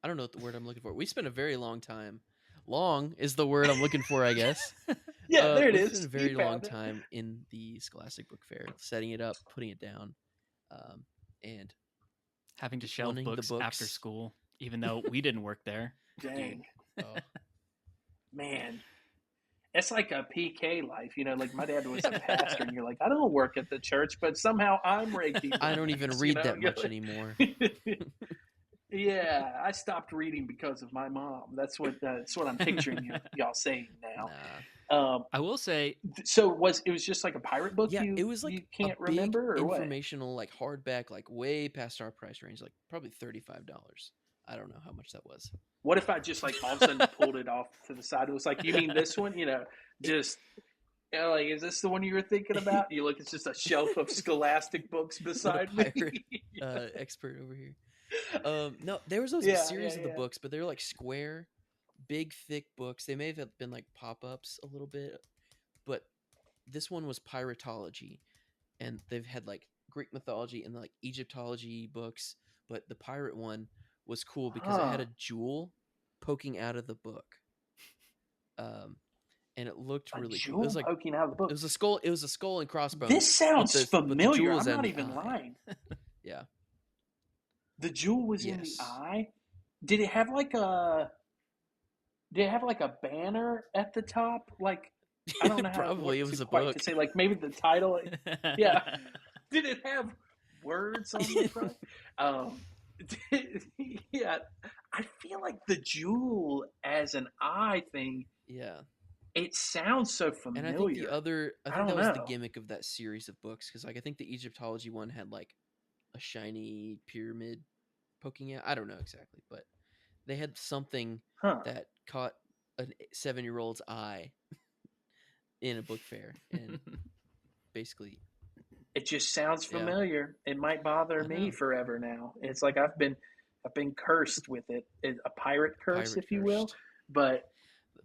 I don't know what the word I'm looking for. We spent a very long time. Long is the word I'm looking for, I guess. Yeah, there it we is. spent a very long time in the Scholastic Book Fair, setting it up, putting it down, and having to shelve loaning the books books. after school, even though we didn't work there. Dang. oh, Man. It's like a PK life, like my dad was a pastor, and you're like, I don't work at the church, but somehow I'm raking. I don't even books, read that much anymore. Yeah, I stopped reading because of my mom. That's what I'm picturing y'all saying now. Nah. I will say, so it was just like a pirate book? Yeah, it was like you can't a big remember or informational, like hardback, like way past our price range, like probably $35. I don't know how much that was. What if I just like all of a sudden pulled it off to the side? It was like, you mean this one? Just like, is this the one you were thinking about? You look, it's just a shelf of Scholastic books beside me. Pirate expert over here. No, there was a series of the books, but they were like square, big, thick books. They may have been like pop-ups a little bit, but this one was piratology, and they've had like Greek mythology and like Egyptology books, but the pirate one was cool because it had a jewel poking out of the book, and it looked really cool. It was like poking out of the book. It was a skull. It was a skull and crossbones. This sounds familiar. I'm in not the even eye. lying. Yeah. The jewel was in the eye. Did it have like a banner at the top? Like, I don't know how Probably it was a quite book to say. Like maybe the title. Yeah. Did it have words on the front? Yeah. I feel like the jewel as an eye thing. Yeah. It sounds so familiar. And I think that was know. the gimmick of that series of books, because like I think the Egyptology one had like a shiny pyramid poking out. I don't know exactly, but they had something that caught a 7-year-old's eye in a book fair, and basically, it just sounds familiar. It might bother me forever now. It's like I've been cursed with it. A pirate curse, if you will. But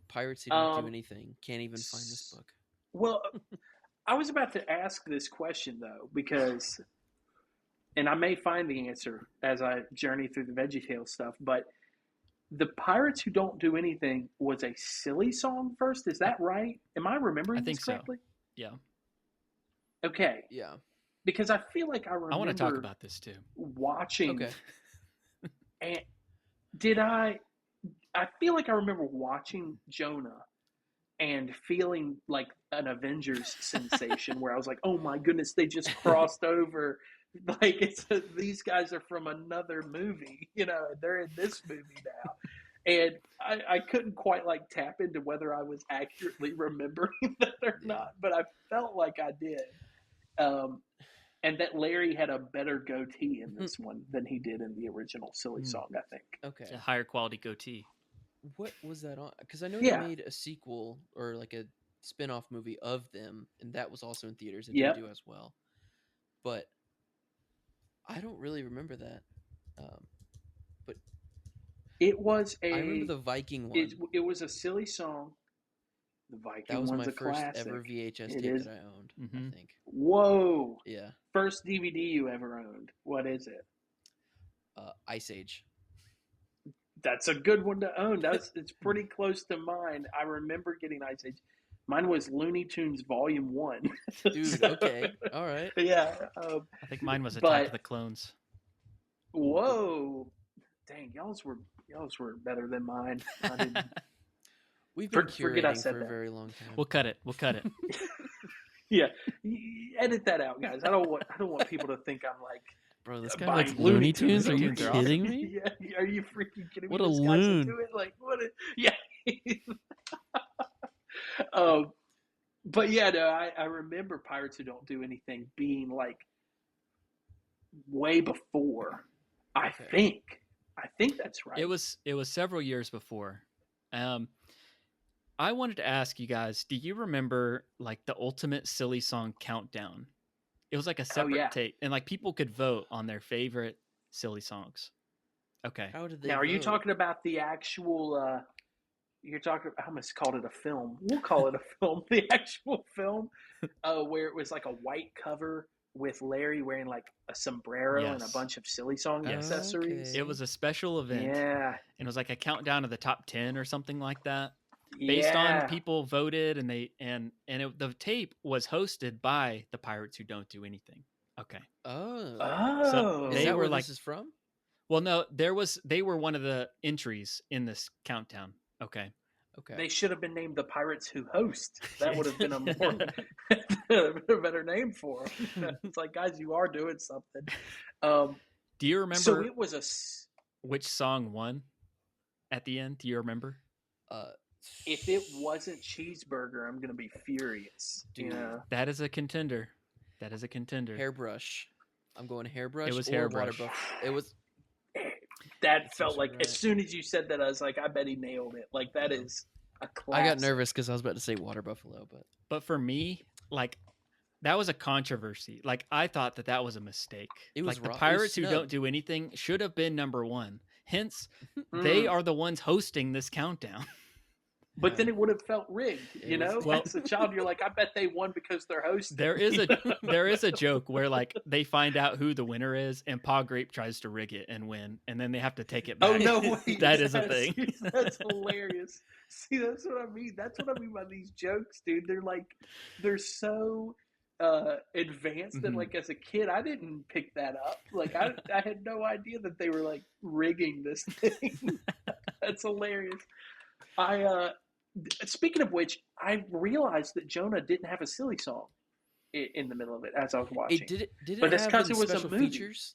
pirates who don't do anything can't even find this book. Well, I was about to ask this question though, because, and I may find the answer as I journey through the Veggietales stuff, but the Pirates Who Don't Do Anything was a silly song first. Is that right? Am I remembering this correctly? So. Yeah. Okay. Yeah. Because I feel like I remember. I want to talk about this too. Watching. Okay. And I feel like I remember watching Jonah and feeling like an Avengers sensation where I was like, oh my goodness, they just crossed over. Like these guys are from another movie, they're in this movie now. And I couldn't quite like tap into whether I was accurately remembering that or not, but I felt like I did. And that Larry had a better goatee in this one than he did in the original silly song, I think. Okay. It's a higher quality goatee. What was that on? Because I know they made a sequel or like a spin-off movie of them, and that was also in theaters and didn't do as well. But I don't really remember that. But it was I remember the Viking one. It was a silly song. The Viking that was one's my a first classic. ever VHS tape that I owned, I think. Whoa. Yeah. First DVD you ever owned. What is it? Ice Age. That's a good one to own. It's pretty close to mine. I remember getting Ice Age. Mine was Looney Tunes Volume 1. Dude, okay. All right. Yeah. I think mine was Attack of the Clones. Whoa. Dang, y'all's were better than mine. I didn't. We've been curating for a very long time. We'll cut it. Yeah. Edit that out, guys. I don't want people to think I'm like, bro, this guy likes Looney Tunes? Are you kidding me? Yeah, are you freaking kidding me? What a loon. Like, yeah. But yeah, no, I remember Pirates Who Don't Do Anything being like way before. I think that's right. It was several years before. I wanted to ask you guys, do you remember like the ultimate silly song countdown? It was like a separate tape, and like people could vote on their favorite silly songs. Okay. How did they Now, are you vote? talking about the actual? You're talking. I almost called it a film. We'll call it a film. The actual film, where it was like a white cover with Larry wearing like a sombrero and a Yes. bunch of silly song accessories. Okay. It was a special event. Yeah, And it was like a countdown of the top 10 or something like that. Based on people voted, and the tape was hosted by the Pirates Who Don't Do Anything. Okay. Oh. Oh, Is they that were where like- this is from? Well, no, they were one of the entries in this countdown. Okay. Okay. they should have been named the Pirates Who Host. That would have been a better name for them. It's like, guys, you are doing something. Do you remember So it was which song won at the end? Do you remember? if it wasn't Cheeseburger, I'm gonna be furious. Dude. You know? That is a contender. That is a contender. Hairbrush. I'm going hairbrush. It was or Hairbrush. Water It was. That That's felt also like right. as soon as you said that, I was like, I bet he nailed it. Like that is a classic. I got nervous because I was about to say Water Buffalo, but But for me, like that was a controversy. Like I thought that was a mistake. It was like the wrong. It was Pirates Who snubbed. Don't Do Anything should have been number 1. Hence, they are the ones hosting this countdown. But then it would have felt rigged, It you know. was- Well- As a child, you're like, I bet they won because they're hosting. There is a joke where like they find out who the winner is, and Pa Grape tries to rig it and win, and then they have to take it back. Oh no! Wait, That is a yes, thing. That's hilarious. See, that's what I mean. That's what I mean by these jokes, dude. They're so advanced that Mhm. like as a kid, I didn't pick that up. Like I had no idea that they were like rigging this thing. That's hilarious. Speaking of which, I realized that Jonah didn't have a silly song in the middle of it as I was watching. it did. But It that's have 'cause any it was a special movie. features?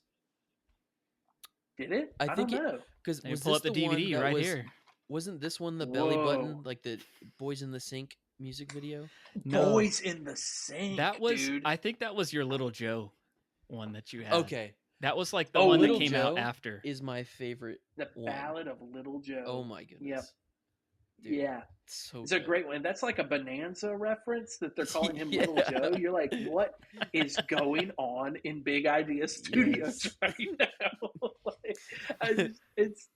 Did it? I think don't know. Because They was pull this up the the one DVD that right was, here. Wasn't this one the belly button, Whoa. like the Boys in the Sink music video? No. Boys in the Sink. That was dude. I think that was your Little Joe one that you had. Okay, That was like the Oh, one that Little came Joe out after. is my favorite. the one. Ballad of Little Joe. Oh my goodness! Dude, Yeah, so it's a good. great one. That's like a Bonanza reference that they're calling him Yeah. Little Joe. You're like, what is going on in Big Idea Studios Yes. right now? It's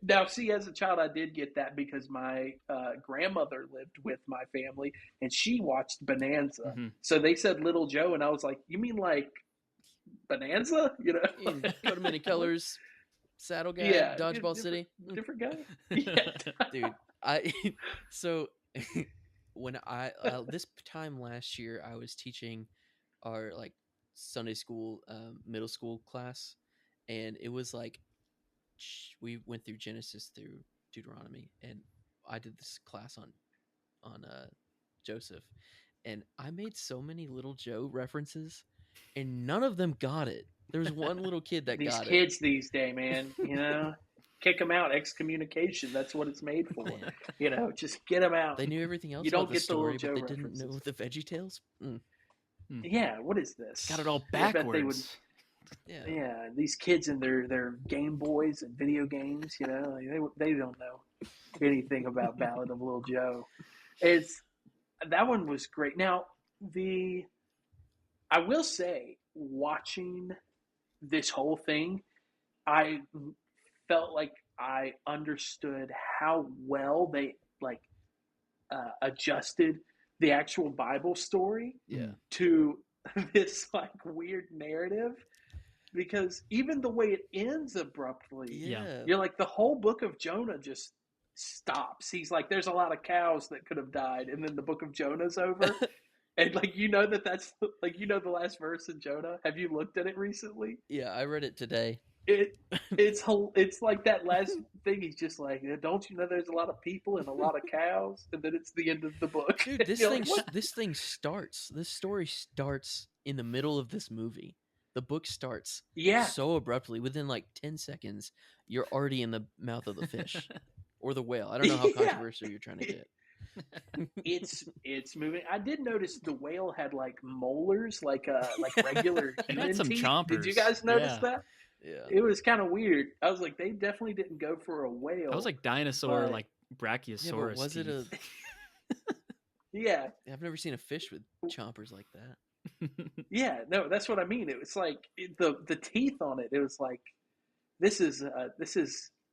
now. See, as a child, I did get that because my grandmother lived with my family, and she watched Bonanza. Mhm. So they said Little Joe, and I was like, you mean like Bonanza? You know, In Coat of Many Colors, Saddle Guy, Yeah, Dodgeball different- City. different guy. Yeah. Dude, I so when I this time last year I was teaching our like Sunday school middle school class, and it was like we went through Genesis through Deuteronomy, and I did this class on Joseph, and I made so many Little Joe references, and none of them got it. There was one little kid that These got kids these days, man, you know, kick them out. Excommunication. That's what it's made for. it. Man, You know, just get them out. they knew everything else You don't about the get the story, Little but they Joe didn't know references. the Veggietales. Yeah, what is this? Got it all I bet they backwards. Yeah. Yeah, these kids and their Game Boys and video games, you know, like, they don't know anything about Ballad of Little Joe. That one was great. Now I will say, watching this whole thing, I felt like I understood how well they adjusted the actual Bible story Yeah. to this like weird narrative, because even the way it ends abruptly, Yeah. you're like, the whole book of Jonah just stops. He's like, there's a lot of cows that could have died, and then the book of Jonah's over. And like, that's like, the last verse in Jonah. Have you looked at it recently? Yeah, I read it today. It's like that last thing. He's just like, don't you know there's a lot of people and a lot of cows, and then it's the end of the book. Dude, this You're thing like, what? this story starts in the middle of this movie. The book starts Yeah, so abruptly. Within like 10 seconds, you're already in the mouth of the fish or the whale. I don't know how Yeah. controversial you're trying to get. It's moving. I did notice the whale had like molars, like regular It had human some teeth. Did you chompers. guys notice Yeah. that? Yeah. It was kind of weird. I was like, they definitely didn't go for a whale. I was like dinosaur, but- like Brachiosaurus. Yeah, but was it a? teeth. Yeah, I've never seen a fish with chompers like that. yeah. No, that's what I mean. It was like the teeth on it. It was like this is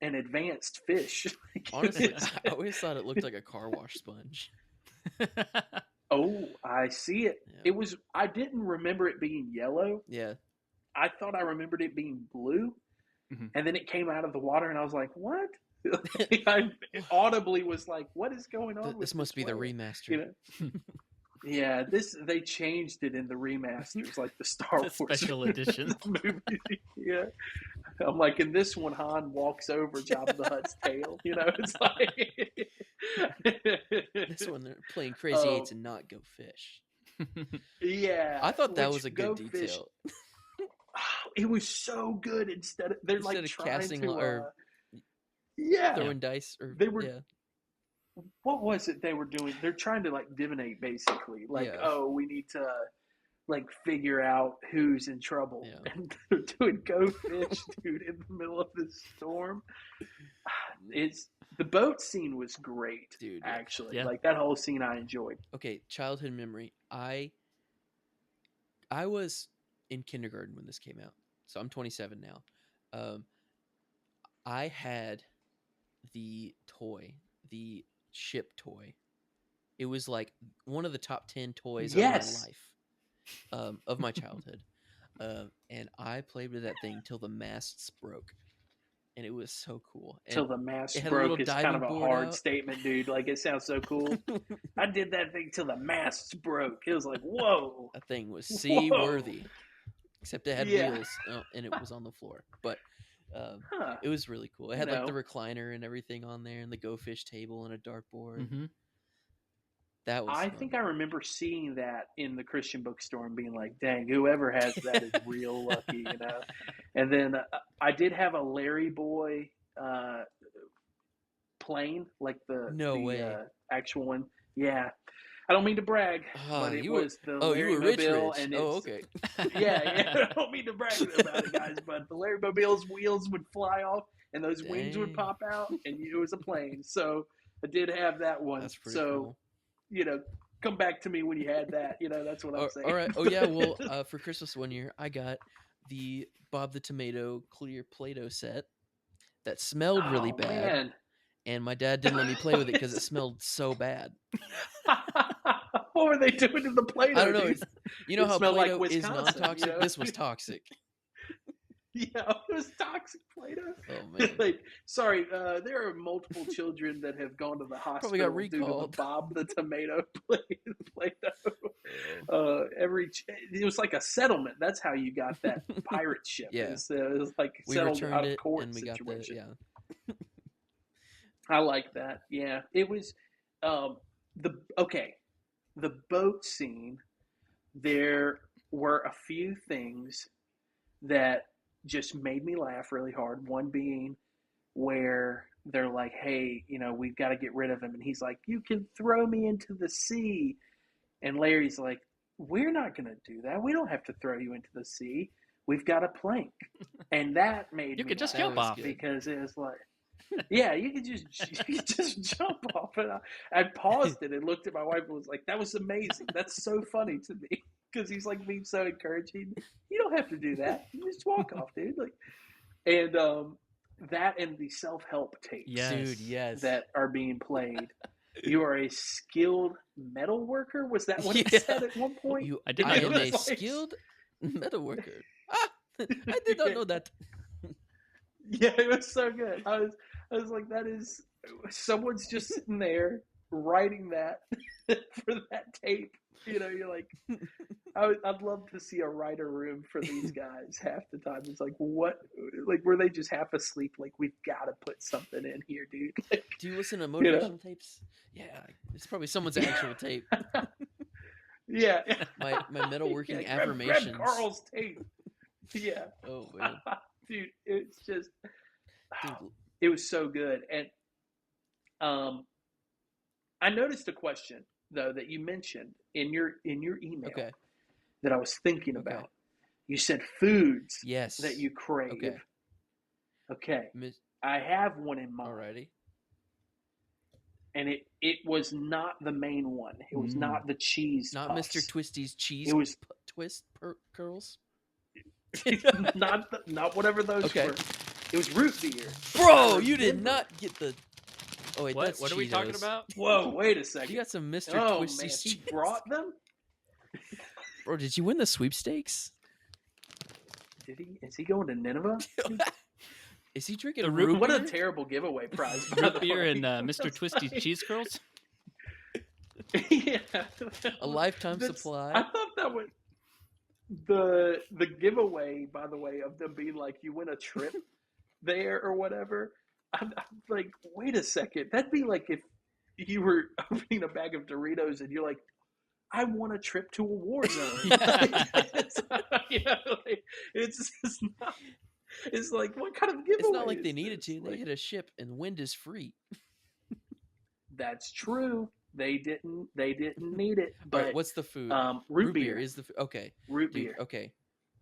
an advanced fish. Honestly, I always thought it looked like a car wash sponge. Oh, I see it. Yeah. It was. I didn't remember it being yellow. Yeah. I thought I remembered it being blue, Mhm. and then it came out of the water, and I was like, "What?" I audibly was like, "What is going on?" This must be the whale?" remaster. You know? Yeah, they changed it in the remasters, like the Star The Wars special edition. movie. Yeah, I'm like, in this one, Han walks over Jabba the Hutt's tail. You know, it's like This one, they're playing Crazy Eights and not Go Fish. Yeah, I thought that which was a good Go Fish- detail. It was so good. Instead of they're like Instead of trying casting to, or yeah. throwing dice, or They were- yeah. What was it they were doing? They're trying to like divinate, basically. Like, Yeah. oh, we need to like figure out who's in trouble, Yeah. and they're doing Go Fish, dude, in the middle of this storm. It's the boat scene was great, Dude, yeah. actually. Yeah. Like that whole scene, I enjoyed. Okay, childhood memory. I was in kindergarten when this came out, so I'm 27 now. I had the toy, the ship toy. It was like one of the top 10 toys Yes. of my life, of my childhood. And I played with that thing till the masts broke, and it was so cool. And Till the mast it had a little broke is kind of diving a board hard out. statement, dude. Like it sounds so cool. I did that thing till the masts broke. It was like, whoa. That thing was seaworthy, except it had Yeah. wheels, and it was on the floor. But Huh. it was really cool. It You had like the know. recliner and everything on there, and the Go Fish table and a dartboard. Hmm. That was. I fun. think I remember seeing that in the Christian bookstore and being like, dang, whoever has that is real lucky, you know? And then I did have a Larry Boy plane, like the way. actual one. Yeah. I don't mean to brag, but it you were- was the Oh, Larry you were rich, Mobile. rich. And Oh, it's, okay. yeah. I don't mean to brag about it, guys, but the Larry Mobile's wheels would fly off and those wings would Dang. pop out, and it was a plane. So I did have that one. That's pretty so, cool. you know, come back to me when you had that. You know, that's what I'm saying. All right. Oh yeah. Well, for Christmas one year, I got the Bob the Tomato clear Play-Doh set that smelled really Oh, bad, man. and my dad didn't let me play with it because it smelled so bad. What were they doing to the Play-Doh? I don't know. dude? It's, you know It how smelled like Play-Doh is Wisconsin, non-toxic. you know? This was toxic. Yeah, it was toxic Play-Doh. Oh man. Like, sorry, there are multiple children that have gone to the hospital got due to the recalled. Bob the Tomato Play-Doh. Oh. It was like a settlement. That's how you got that pirate ship. Yeah. It was like We settled returned out of it, court and we got the situation. yeah. I like that. Yeah, it was the boat scene. There were a few things that just made me laugh really hard. One being where they're like, "Hey, you know, we've got to get rid of him," and he's like, "You can throw me into the sea," and Larry's like, "We're not going to do that. We don't have to throw you into the sea. We've got a plank," and that made You me could just laugh jump off. because it was like. Yeah, you could just jump off. And I paused it and looked at my wife and was like, "That was amazing. That's so funny to me." Because he's like being so encouraging. You don't have to do that. You just walk off, dude. Like, and that and the self-help tapes Yes. Dude, yes. that are being played. You are a skilled metal worker. Was that what it Yeah. said at one point? You, I did I not am know a that. skilled metal worker. Ah, I did not know that. Yeah, it was so good. I was like, that is someone's just sitting there writing that for that tape. You know, you're like, I'd love to see a writer room for these guys half the time. It's like, what? Like, were they just half asleep? Like, we've got to put something in here, dude. Like, Do you listen to motivational tapes? Yeah, it's probably someone's actual tape. yeah. My metalworking Yeah, affirmations. Grab Carl's tape. Yeah. Oh man, Dude, it's just, Dude, it was so good. And I noticed a question though that you mentioned in your email Okay. that I was thinking Okay. about. You said foods Yes. that you crave. Okay. Okay. I have one in mind. Alrighty. And it was not the main one. It was not the cheese. Not puffs. Mr. Twisty's cheese. It was twist curls. not whatever those were. It was root beer. Bro, you did not get the. Oh wait, that's what are we talking about? Whoa, wait a second. You got some Mr. Oh Twisty's man, cheese. he brought them. Bro, did you win the sweepstakes? Did he? Is he going to Nineveh? Is he drinking The root What beer? a terrible giveaway prize. Root beer and Mr. Twisty's cheese curls. Yeah. A lifetime supply. I thought that was the giveaway, by the way, of them being like, you win a trip there or whatever. I'm like, wait a second. That'd be like if you were opening a bag of Doritos and you're like, I want a trip to a war zone. It's just not. It's like, what kind of giveaway? It's not like they is needed this? to. They hit a ship and wind is free. That's true. They didn't need it. But All right, what's the food? root beer is the okay. Root Dude, beer. okay,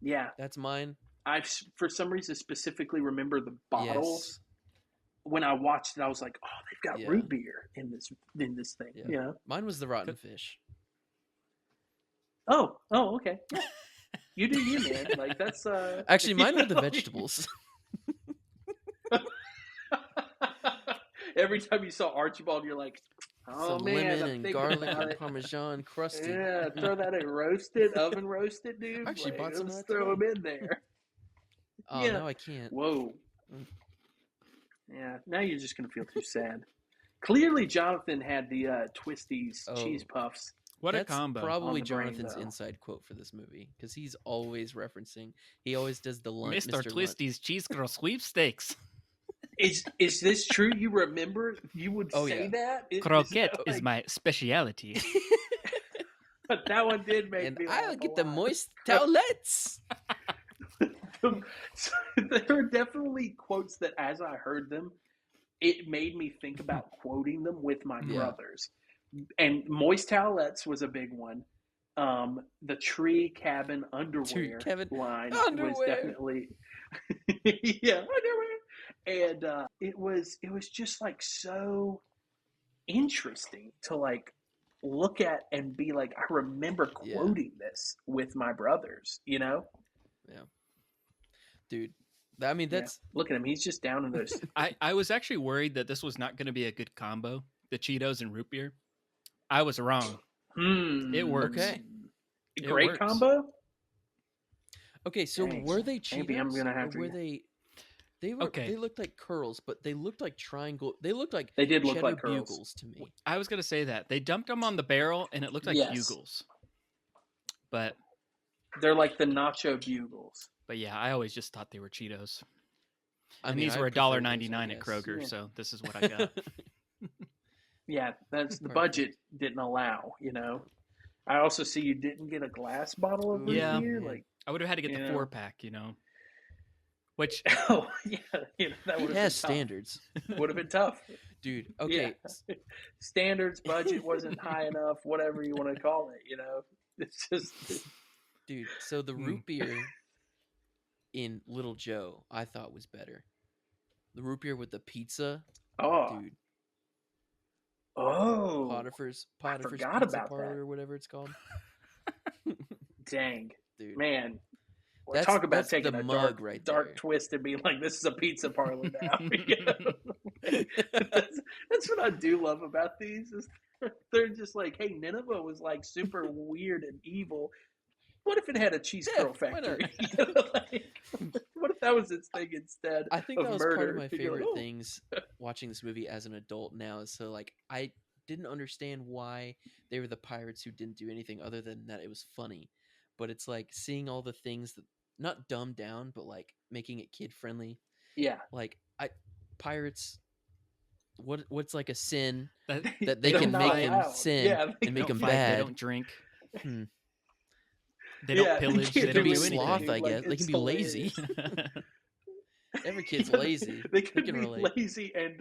Yeah. that's mine. I for some reason specifically remember the bottles. Yes. When I watched it, I was like, "Oh, they've got Yeah. root beer in this thing." Yeah. Yeah. Mine was the rotten fish. Oh, okay. Yeah. You do you, man. Like that's Actually, mine were the vegetables. Every time you saw Archibald, you're like, "Oh Some man, lemon I'm and thinking garlic about and it." Parmesan crusted. Yeah, throw that in roasted, oven roasted, dude. I actually Like, bought some let's of that throw today. them in there. Oh, Yeah. no, I can't. Whoa. Mm. Yeah, now you're just gonna feel too sad. Clearly, Jonathan had the Twisties cheese puffs. What That's a combo. probably on the brain, Jonathan's though. inside quote for this movie because he's always referencing. He always does the lunch. Mr. Twisty's cheese curl sweepstakes. Is this true? You remember you would Oh, say yeah. that? Croquette that is like- my speciality. But that one did make And me. I'll laugh a get the lot. moist towelettes. So there are definitely quotes that, as I heard them, it made me think about quoting them with my Yeah. brothers. And moist towelettes was a big one. The tree cabin underwear cabin line underwear. was definitely yeah, underwear. And it was just like so interesting to like look at and be like, I remember Yeah. quoting this with my brothers, you know? Dude, I mean, that's Look at him. He's just down in those. I was actually worried that this was not going to be a good combo, the Cheetos and root beer. I was wrong. It works. Okay. It Great works. combo. okay. So Thanks. were they Cheetos? Maybe I'm gonna have or to were get- they? They were. Okay. They looked like curls, but they looked like triangle. They looked like They did look cheddar like curls. bugles to me. I was going to say that. They dumped them on the barrel and it looked like Yes. bugles. But They're like the nacho bugles. yeah, I always just thought they were Cheetos. I And mean, these I were prefer those, I $1.99 at guess. Kroger, Yeah. so this is what I got. Yeah, that's the Perfect. budget didn't allow. You know. I also see you didn't get a glass bottle of root Yeah. beer. Yeah. Like, I would have had to get the Yeah. 4-pack, Which oh yeah, that would He have has been standards, tough. Would have been tough. dude. Okay, Yeah. Standards, budget wasn't high enough. Whatever you want to call it, you know. It's just. dude. So the Hmm. root beer in Little Joe, I thought was better. The root beer with the pizza, Oh. dude. Oh. Potter's forgot Pizza about Parlor that. or whatever it's called, Dang. dude. Man, That's- talk about that's taking the a mug right dark there. twist and being like, "This is a pizza parlor now." You know? that's what I do love about these. Is they're just like, "Hey, Nineveh was like super weird and evil. What if it had a cheese Yeah, curl why not? factory? You know, like, what if that was its thing instead?" I think of that was murder? part of my And you're favorite like, "Oh." things watching this movie as an adult now. Is so like I didn't understand why they were the pirates who didn't do anything other than that it was funny. But it's like seeing all the things that not dumbed down, but like making it kid friendly. Yeah, Like pirates. What's like a sin that, that they They're can not make them allowed. sin Yeah, they and make don't them fight, bad. they don't drink. Hmm. They don't Yeah, pillage. they They can't don't be do do anything. sloth, anything. I Like, guess. They it's can be lazy. hilarious. Every kid's lazy. They could can be relate. lazy and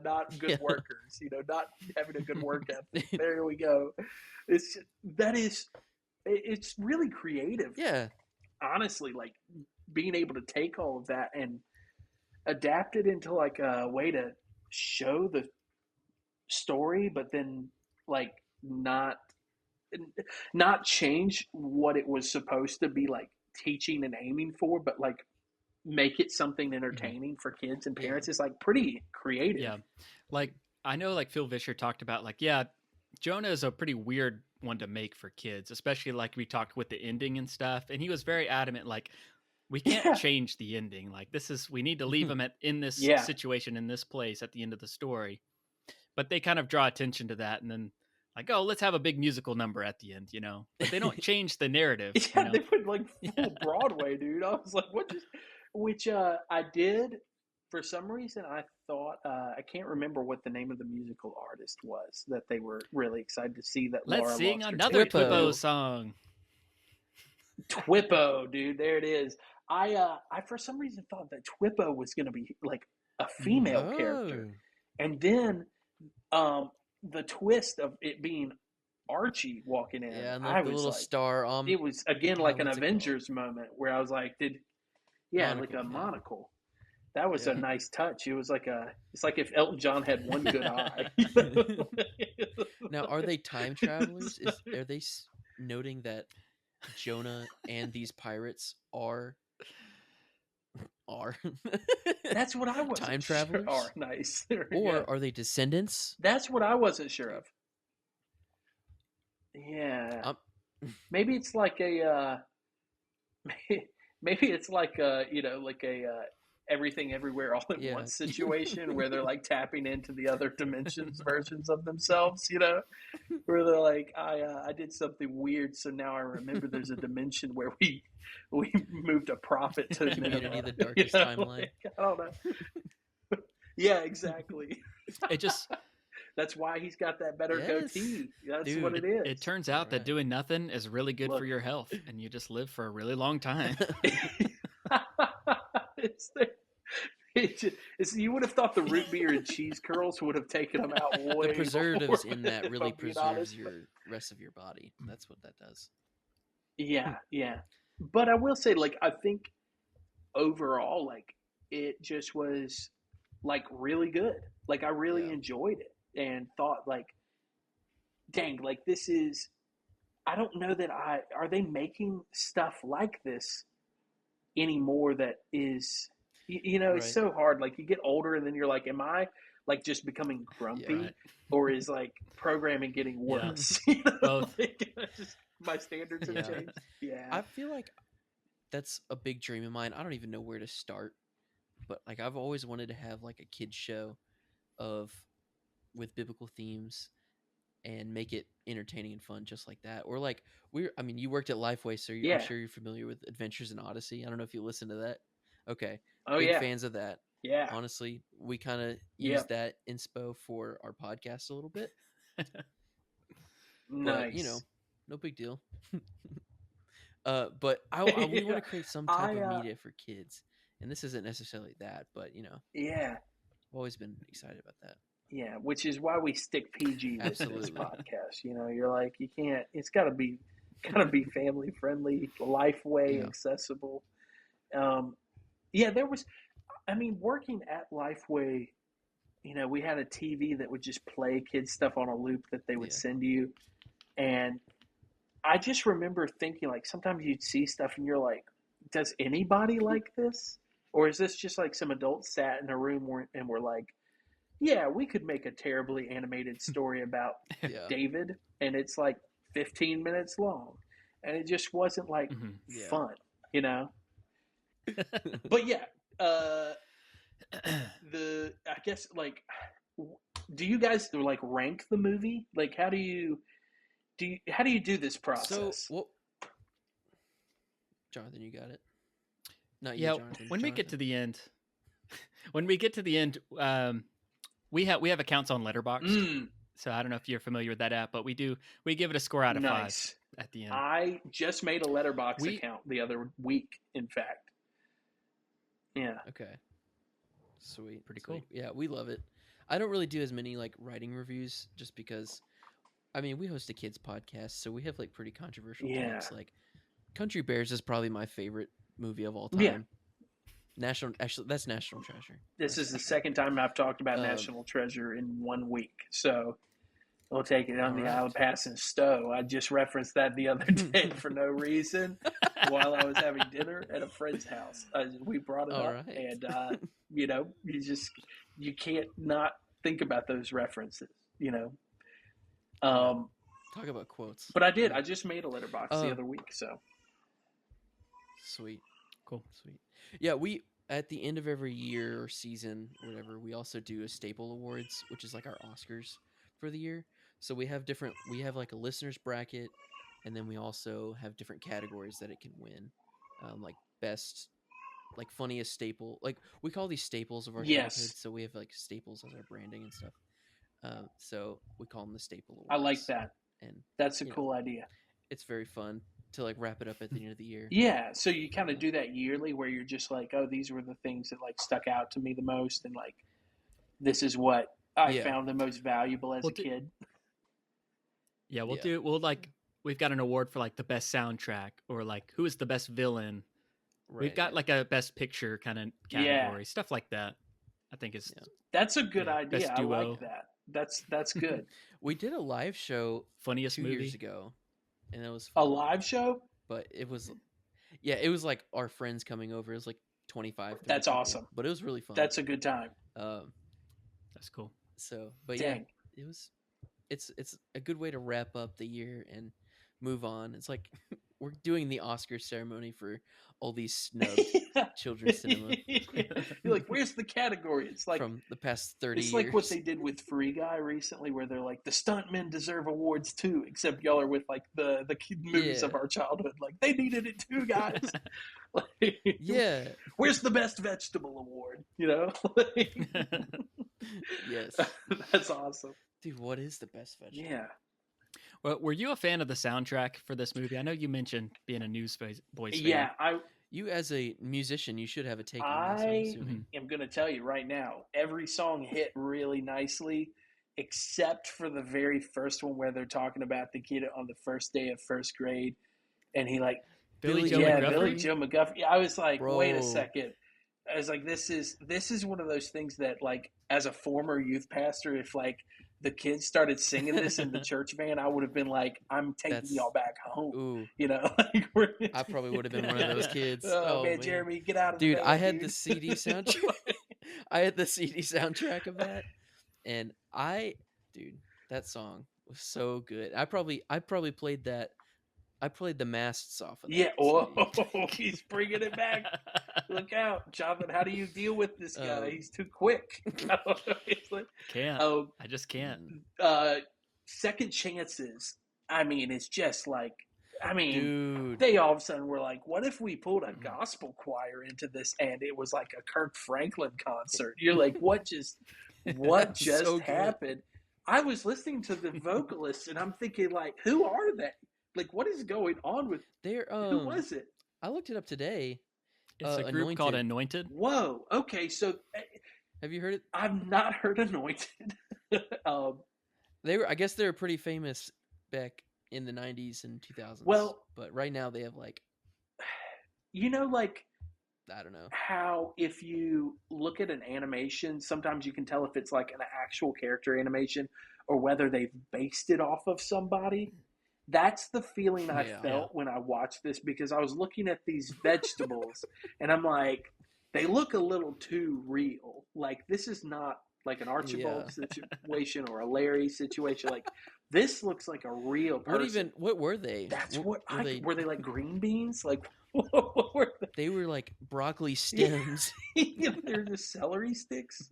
not good Yeah. workers. Not having a good work ethic. There we go. It's really creative. Yeah. Honestly, like being able to take all of that and adapt it into like a way to show the story, but then like not change what it was supposed to be like teaching and aiming for, but like make it something entertaining for kids and parents. Is like pretty creative. Yeah. Like I know like Phil Vischer talked about like, yeah, Jonah is a pretty weird one to make for kids, especially like we talked with the ending and stuff. And he was very adamant, like, we can't change the ending. Like we need to leave him in this situation, in this place at the end of the story. But they kind of draw attention to that and then like, oh, let's have a big musical number at the end, but they don't change the narrative. They put like full Broadway, dude. I was like, what just, which I did for some reason. I thought, I can't remember what the name of the musical artist was that they were really excited to see that Let's Laura sing lost her another temper. Twippo song. Twippo, dude, there it is. I for some reason thought that Twippo was going to be like a female character, and then the twist of it being Archie walking in. Yeah, and like the little like, star. It was again like an Avengers moment where I was like, Monocle, like a monocle. That was a nice touch. It was like it's like if Elton John had one good eye. Now, are they time travelers? Are they noting that Jonah and these pirates are That's what I was time travelers. Are nice. Or are they descendants? That's what I wasn't sure of. Yeah. Maybe it's like a maybe it's like a like a everything everywhere all at once situation where they're like tapping into the other dimensions versions of themselves, where they're like, I did something weird, so now I remember there's a dimension where we moved a prophet to Community, the darkest timeline. Like, I don't know. Yeah, exactly. It just that's why he's got that better goatee. That's dude, what it is. It turns out that doing nothing is really good for your health, and you just live for a really long time. You would have thought the root beer and cheese curls would have taken them out way. The preservatives before, in that really preserves your rest of your body. That's what that does. Yeah. But I will say, like, I think overall, like, it just was like really good. Like, I really enjoyed it and thought, like, dang, like this is. I don't know that are they making stuff like this anymore that is. It's so hard. Like you get older and then you're like, am I like just becoming grumpy or is like programming getting worse? Both. Just my standards have changed. Yeah. I feel like that's a big dream of mine. I don't even know where to start, but like I've always wanted to have like a kid's show with biblical themes and make it entertaining and fun just like that. Or like you worked at Lifeway, so I'm sure you're familiar with Adventures in Odyssey. I don't know if you listen to that. Okay. Oh, Big fans of that. Yeah. Honestly, we kind of use that inspo for our podcast a little bit. Nice. But, no big deal. But we want to create some type of media for kids. And this isn't necessarily that, but, Yeah. I've always been excited about that. Yeah, which is why we stick PG with this Absolutely. podcast. You're like, you can't, it's got to be family friendly, Lifeway accessible. There was, working at Lifeway, we had a TV that would just play kids stuff on a loop that they would send you. And I just remember thinking, like, sometimes you'd see stuff and you're like, does anybody like this? Or is this just like some adults sat in a room and were like, yeah, we could make a terribly animated story about David, and it's like 15 minutes long. And it just wasn't like fun, But I guess like, do you guys like rank the movie? Like, how do you do this process? So, Jonathan, you got it. Not yeah. you, Jonathan. When we get to the end, we have accounts on Letterboxd. So I don't know if you're familiar with that app, but we give it a score out of 5 at the end. I just made a Letterboxd account the other week, in fact. Yeah. Okay. Sweet. Pretty sweet. cool. Yeah, we love it. I don't really do as many like writing reviews just because I mean, we host a kids podcast, so we have like pretty controversial Yeah. takes. Like Country Bears is probably my favorite movie of all Yeah. time. Actually, that's National Treasure. This That's is the National. second time I've talked about Um, National Treasure in 1 week. So we'll take it on All the right. Isle of Pass and Stowe. I just referenced that the other day for no reason while I was having dinner at a friend's house. We brought it All up, right. and you can't not think about those references. Talk about quotes. But I did. Yeah. I just made a letterbox the other week. So Sweet. Cool. Sweet. Yeah, we at the end of every year or season, whatever, we also do a staple awards, which is like our Oscars for the year. So we have like a listeners bracket, and then we also have different categories that it can win, like best, like funniest staple. Like we call these staples of our Yes. childhood. So we have like staples as our branding and stuff. So we call them the staple awards. I like that. And that's a cool idea. It's very fun to like wrap it up at the end of the year. Yeah, so you kind of do that yearly where you're just like, oh, these were the things that like stuck out to me the most, and like this is what I found the most valuable as a kid. Yeah, we've got an award for like the best soundtrack, or like who is the best villain. Right, we've got like a best picture kind of category, stuff like that. I think is that's a good idea. Best I duo. like that. That's good. We did a live show funniest 2 movie years ago, and it was a fun. live show. But it was like our friends coming over. It was like 25. 30 That's people, awesome. But it was really fun. That's a good time. That's cool. So, but Dang. yeah, it's a good way to wrap up the year and move on. It's like we're doing the Oscar ceremony for all these snubbed children's cinema. You're like, where's the category? It's like from the past 30 it's years. like what they did with Free Guy recently, where they're like, the stuntmen deserve awards too, except y'all are with like the kid movies of our childhood. Like, they needed it too, guys. Like, yeah. Where's the best vegetable award? Yes. That's awesome. Dude, what is the best vegetable? Yeah. Well, were you a fan of the soundtrack for this movie? I know you mentioned being a Newsboys fan. Yeah, you as a musician, you should have a take on this. I am going to tell you right now, every song hit really nicely, except for the very first one where they're talking about the kid on the first day of first grade, and he like Billy Joe McGuffrey. Billy Joe McGuffrey. I was like, Bro. wait a second. I was like, this is one of those things that, like, as a former youth pastor, if like the kids started singing this in the church van, I would have been like, I'm taking y'all back home. Ooh. Like, I probably would have been one of those kids. Oh man, Jeremy, get out of the van, I had the CD soundtrack. I had the CD soundtrack of that, and that song was so good. I probably played that. I played the masts off of that. Yeah, oh, he's bringing it back. Look out, Jonathan. How do you deal with this guy? He's too quick. Can't. I just can't. Second Chances. I mean, it's just like, Dude. they all of a sudden were like, what if we pulled a gospel choir into this and it was like a Kirk Franklin concert? You're like, what just so happened? I was listening to the vocalists and I'm thinking, like, who are they? Like, what is going on with who was it? I looked it up today. It's a group called Anointed. Whoa. Okay, so have you heard it? I've not heard Anointed. I guess they were pretty famous back in the 90s and 2000s. Well, but right now they have like, like, I don't know how if you look at an animation, sometimes you can tell if it's like an actual character animation or whether they've based it off of somebody. That's the feeling I felt when I watched this, because I was looking at these vegetables and I'm like, they look a little too real. Like, this is not like an Archibald situation or a Larry situation. Like, this looks like a real person. What were they? That's were they like green beans? Like, what were they? They were like broccoli stems. They're just celery sticks.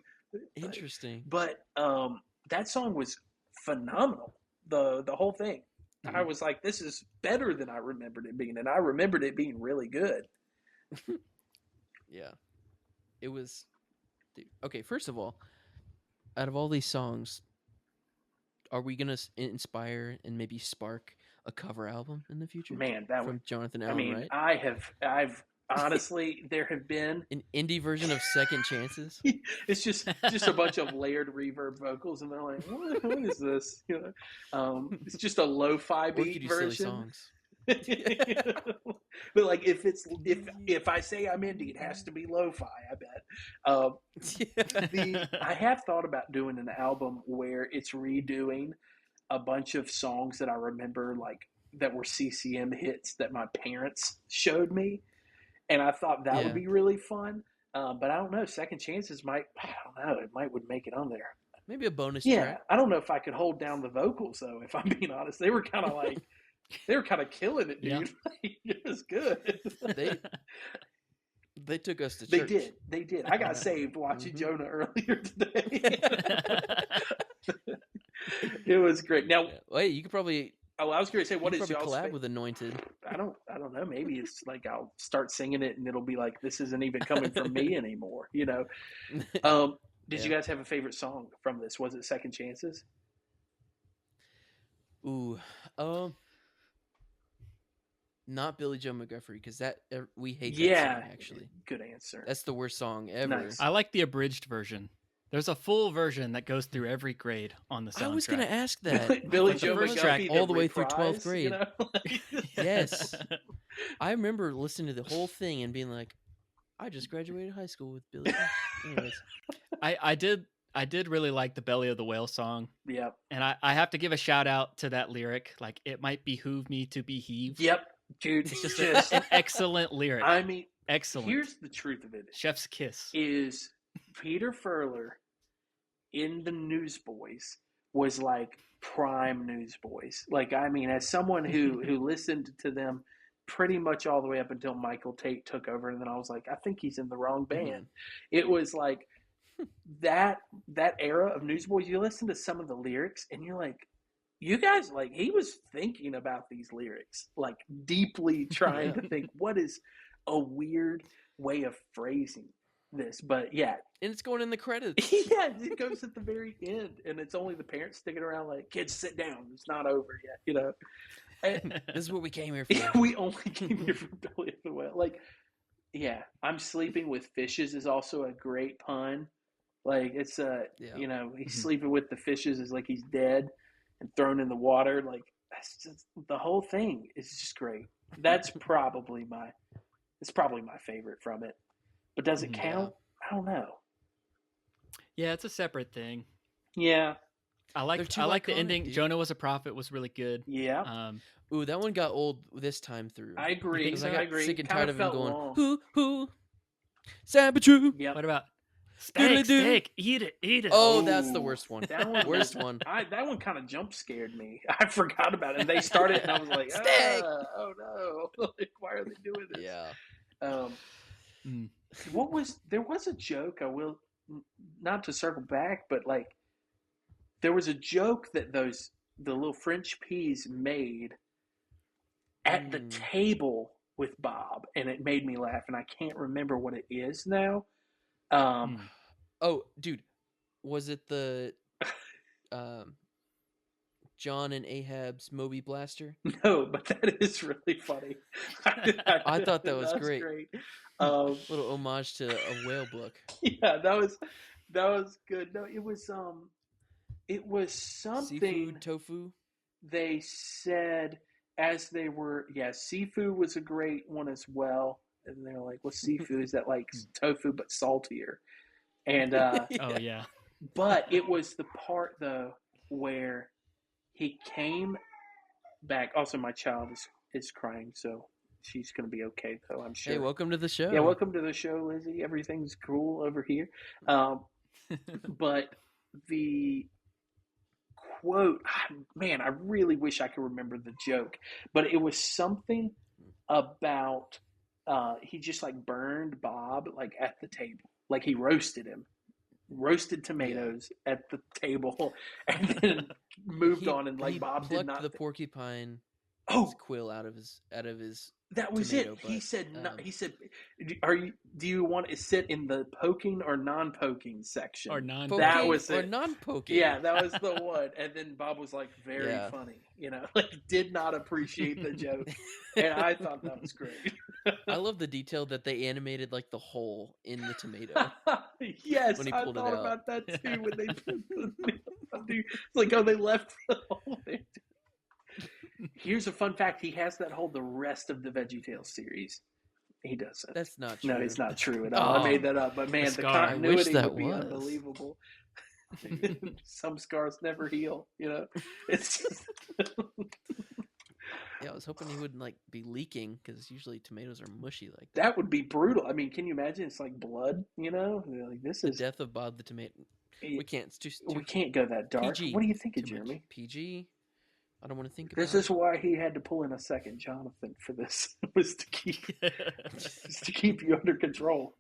Interesting. But that song was phenomenal. The whole thing. Mm-hmm. I was like, this is better than I remembered it being, and I remembered it being really good. Yeah. It was... Dude, okay, first of all, out of all these songs, are we going to inspire and maybe spark a cover album in the future? Man, from Jonathan Allen Wright? I've honestly, there have been An indie version of Second Chances. it's just a bunch of layered reverb vocals, and they're like, what is this? It's just a lo-fi Or you beat could do silly version. songs. But like if I say I'm indie, it has to be lo-fi. I bet. I have thought about doing an album where it's redoing a bunch of songs that I remember, like that were CCM hits that my parents showed me, and I thought that would be really fun. But I don't know. Second Chances might. I don't know. It would make it on there. Maybe a bonus Yeah, track. I don't know if I could hold down the vocals though. If I'm being honest, they were kind of like. They were kind of killing it, dude. Yeah. It was good. They took us to church. They did. I got saved watching Jonah earlier today. It was great. Now, wait, you could probably. Oh, I was going to say, what is y'all's collab with Anointed? I don't know. Maybe it's like I'll start singing it, and it'll be like this isn't even coming from me anymore. Did you guys have a favorite song from this? Was it Second Chances? Ooh, not Billy Joe McGuffrey, because we hate that song, actually. Good answer. That's the worst song ever. Nice. I like the abridged version. There's a full version that goes through every grade on the soundtrack. I was going to ask that. Billy The Joe first McGuffrey track all the way through reprise, 12th grade. Yes. I remember listening to the whole thing and being like, I just graduated high school with Billy. Anyways. I did really like the Belly of the Whale song. Yep. And I have to give a shout out to that lyric. Like, it might behoove me to be heaved. Yep. Dude, It's just an excellent lyric. I mean, excellent. Here's the truth of it. Chef's kiss. Is Peter Furler in the Newsboys was like prime Newsboys. Like, I mean, as someone who listened to them pretty much all the way up until Michael Tate took over, and then I was like, I think he's in the wrong band. It was like that era of Newsboys. You listen to some of the lyrics, and you're like, you guys, like, he was thinking about these lyrics, like deeply trying to think, what is a weird way of phrasing this? But yeah. And it's going in the credits. Yeah, it goes at the very end, and it's only the parents sticking around like, kids, sit down. It's not over yet, And, this is what we came here for. yeah, we only came here for Belly of the Whale. Like, yeah, I'm sleeping with fishes is also a great pun. Like, it's he's sleeping with the fishes is like he's dead and thrown in the water. Like, that's just, the whole thing is just great. That's probably my favorite from it. But does it count? I don't know. Yeah, it's a separate thing. Yeah. I like the ending. Dude. Jonah was a prophet was really good. Yeah. Ooh, that one got old this time through. I agree. Because I got sick and tired of him going, long. who, Sabatrue. Yep. What about Doodly-doo. steak? Eat it. Oh, that's the worst one. That one, Worst one. That one kind of jump scared me. I forgot about it. And they started, and I was like, Steak! oh no, like, why are they doing this? Yeah. There was a joke. I will not to circle back, but like there was a joke that the little French peas made at the table with Bob, and it made me laugh, and I can't remember what it is now. Oh, dude, was it the John and Ahab's Moby Blaster? No, but that is really funny. I thought that was great. Little homage to a whale book. Yeah, that was good. No, it was something. Seafood tofu. They said as they were, seafood was a great one as well. And they're like, well, seafood is that like tofu but saltier? And Oh yeah. But it was the part though where he came back. Also, my child is crying, so she's going to be okay, though, I'm sure. Hey, welcome to the show. Yeah, welcome to the show, Lizzie. Everything's cool over here. But the quote, man, I really wish I could remember the joke. But it was something about he just like burned Bob like at the table. Like he roasted him. Roasted tomatoes at the table, and then moved on. And like Bob did not the porcupine quill out of his. That was tomato, it. but, He said. He said, do you want to sit in the poking or non-poking section? Or non. That was it. Or non-poking. Yeah, that was the one. And then Bob was like, very funny. Like did not appreciate the joke, and I thought that was great. I love the detail that they animated like the hole in the tomato. Yes, When he I pulled it thought out. about that too. When they put it's like, oh, they left the hole there. Here's a fun fact: he has that hole the rest of the Veggietales series. He doesn't. That's not true. No, it's not true at all. I made that up, but man, the scar. I wish continuity that would be was. unbelievable. Some scars never heal. It's just... Yeah, I was hoping he wouldn't like be leaking because usually tomatoes are mushy like that. that would be brutal. I mean, can you imagine? It's like blood. Like this The is. death of Bob the tomato. We can't. It's too We can't go that dark. PG. What are you thinking, Too much. Jeremy? PG. I don't want to think This about is why he had to pull in a second Jonathan for this. Was to keep you under control.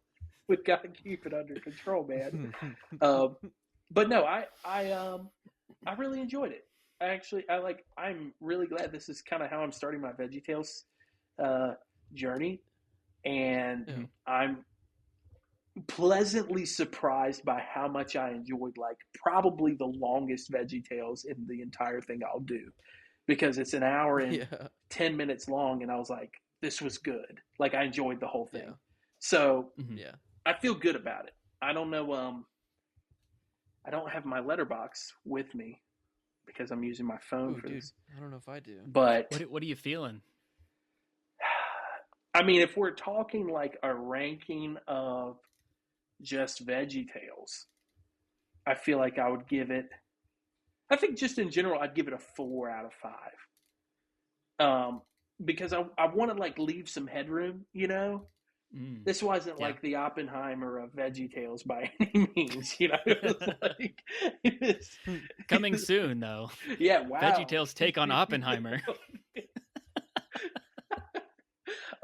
We got to keep it under control, man. But no, I really enjoyed it. I'm really glad this is kind of how I'm starting my Veggietales journey, and I'm pleasantly surprised by how much I enjoyed like probably the longest Veggietales in the entire thing I'll do, because it's an hour and 10 minutes long, and I was like, this was good. Like, I enjoyed the whole thing. So Yeah. I feel good about it. I don't know. I don't have my letterbox with me because I'm using my phone for this. I don't know if I do. But What are you feeling? I mean, if we're talking like a ranking of just Veggietales, I feel like I would give it. I think just in general, I'd give it a 4 out of 5. Because I want to like leave some headroom, This wasn't like the Oppenheimer of Veggietales by any means, Coming soon, though. Yeah, wow. Veggietales take on Oppenheimer.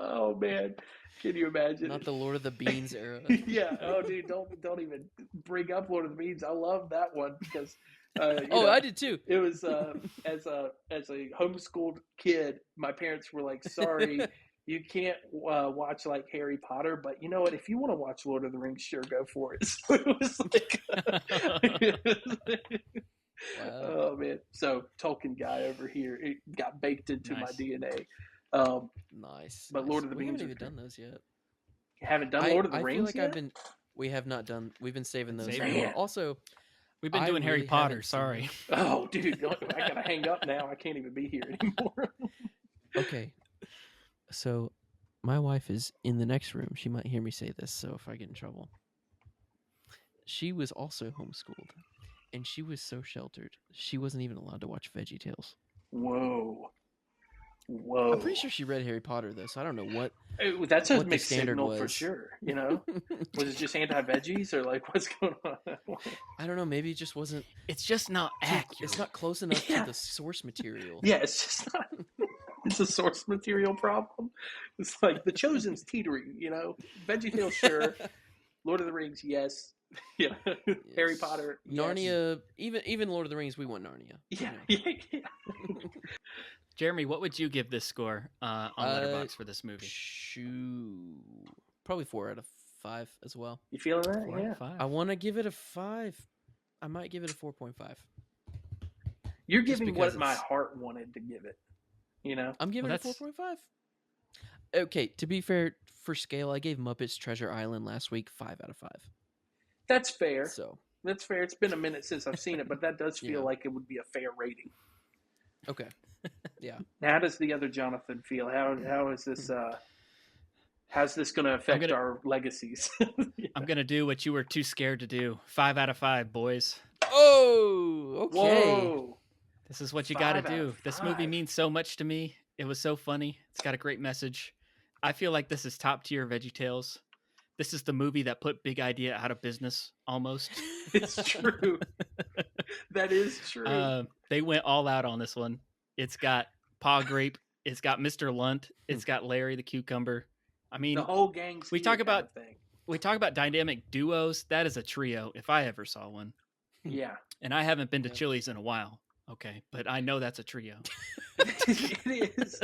Oh man, can you imagine? Not the Lord of the Beans era. Yeah. Oh, dude, don't even bring up Lord of the Beans. I love that one because. I did too. It was as a homeschooled kid, my parents were like, "Sorry, you can't watch like Harry Potter, but you know what? If you want to watch Lord of the Rings, sure, go for it." So it was like, Wow. oh man! So Tolkien guy over here, it got baked into my DNA. Nice. But Lord of the we Beans haven't are even done those yet. You haven't done Lord of the I Rings feel like yet? we have not done. We've been saving those. Man. Also, We've been doing Harry Potter. Sorry. Oh, dude, I gotta hang up now. I can't even be here anymore. Okay. So, my wife is in the next room. She might hear me say this, so if I get in trouble. She was also homeschooled, and she was so sheltered. She wasn't even allowed to watch Veggietales. Whoa. I'm pretty sure she read Harry Potter, though, so I don't know what. That's a what the mixed standard signal for was. sure. Was it just anti-veggies or like what's going on? I don't know. Maybe it just wasn't. It's just not accurate. It's not close enough to the source material. Yeah, it's just not. It's a source material problem. It's like The Chosen's teetering. Veggietales, sure. Lord of the Rings, yes. Yeah. Yes. Harry Potter, yes. Narnia, even Lord of the Rings, we want Narnia. Yeah. Jeremy, what would you give this score on Letterboxd for this movie? Probably 4 out of 5 as well. You feeling that? 4 out Yeah. of 5. I want to give it a 5. I might give it a 4.5. You're Just giving because what my heart wanted to give it. I'm giving it a 4.5. Okay, to be fair, for scale, I gave Muppets Treasure Island last week 5 out of 5. That's fair. So That's fair. It's been a minute since I've seen it, but that does feel like it would be a fair rating. okay, yeah. Now, how does the other Jonathan feel? How is this? How's this going to affect our legacies? I'm gonna do what you were too scared to do. 5 out of 5, boys. Oh, okay. Whoa! This is what you 5 got out to do. of This movie 5. means so much to me. It was so funny. It's got a great message. I feel like this is top tier Veggietales. This is the movie that put Big Idea out of business, almost. It's true. That is true. They went all out on this one. It's got Pa Grape. It's got Mr. Lunt. It's got Larry the Cucumber. I mean, the whole gang's we talk about thing. we talk about dynamic duos. That is a trio, if I ever saw one. Yeah. And I haven't been to Chili's in a while. Okay, but I know that's a trio. It is.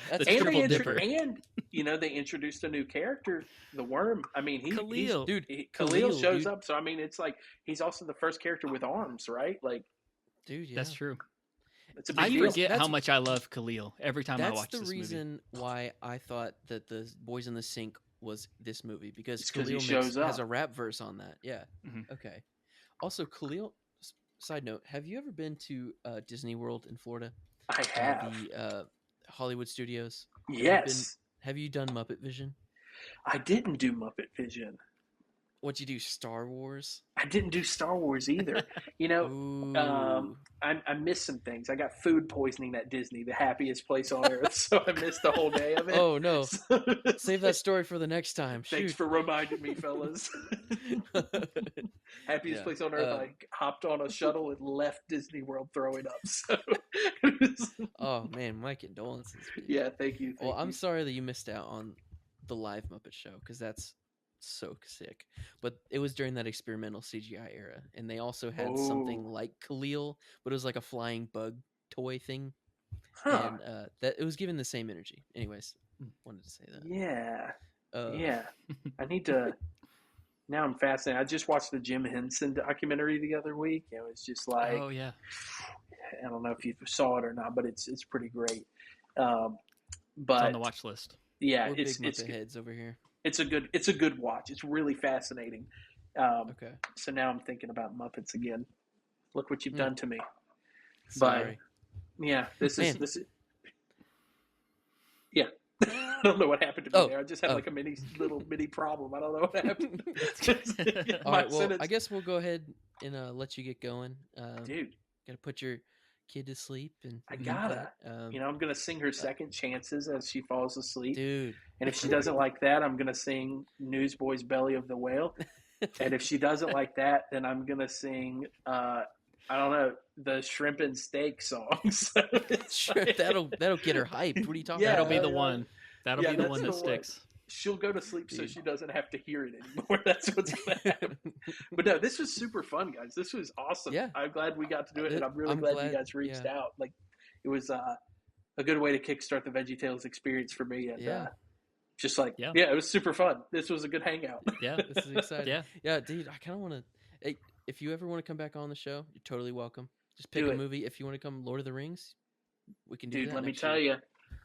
That's And triple they, dipper. and they introduced a new character, the Worm. I mean, Khalil. Khalil shows dude. up. So I mean, it's like he's also the first character with arms, right? Like, Dude, yeah. That's true. It's a big I deal. forget how much I love Khalil every time I That's watch the this movie. reason why I thought that the Boys in the Sink was this movie, because It's 'cause he Khalil shows has up. a rap verse on that. Yeah. Mhm. Okay. Also, Khalil. Side note: have you ever been to Disney World in Florida? I have. The Hollywood Studios. Yes. Have you done Muppet Vision? I didn't do Muppet Vision. What'd you do? Star Wars? I didn't do Star Wars either. You know, Ooh. I missed some things. I got food poisoning at Disney, the happiest place on earth, so I missed the whole day of it. Oh no! So, Save that story for the next time. thanks Shoot. for reminding me, fellas. Happiest Yeah. place on earth. I hopped on a shuttle and left Disney World throwing up. So, Oh man, my condolences. Dude. yeah, thank you. Well, I'm you. sorry that you missed out on the live Muppet Show, because that's so sick. But it was during that experimental CGI era, and they also had something like Khalil, but it was like a flying bug toy thing, Huh. and that it was given the same energy. Anyways, wanted to say that. Yeah. Uh, Yeah. I need to. Now I'm fascinated. I just watched the Jim Henson documentary the other week. It was just like, Oh yeah. I don't know if you saw it or not, but it's pretty great. But It's on the watch list. yeah, We're it's big Muppet heads over here. it's a good watch. It's really fascinating. Okay. So now I'm thinking about Muppets again. Look what you've done to me. Sorry. But yeah, this is Man. yeah. I don't know what happened to me there. I just had Oh. like a little mini problem. I don't know what happened. All right. Well, I guess we'll go ahead and let you get going. Dude, Gotta put your kid to sleep, and I gotta. I'm gonna sing her second chances as she falls asleep. dude. And if she doesn't like that, I'm gonna sing Newsboys' Belly of the Whale. And if she doesn't like that, then I'm gonna sing I don't know, the shrimp and steak songs. Sure, that'll get her hyped. What are you talking That'll about? be the one. That'll be the that's one that sticks. She'll go to sleep so Dude. she doesn't have to hear it anymore. That's what's gonna happen. But no, this was super fun, guys. This was awesome. Yeah. I'm glad we got to do it, and I'm really glad you guys reached out. Like, it was a good way to kickstart the Veggietales experience for me. And just like, it was super fun. This was a good hangout. Yeah, this is exciting. Yeah, dude, I kind of want to. Hey, if you ever want to come back on the show, you're totally welcome. Just pick a movie. If you want to come, Lord of the Rings, we can do that. Dude, let me tell you,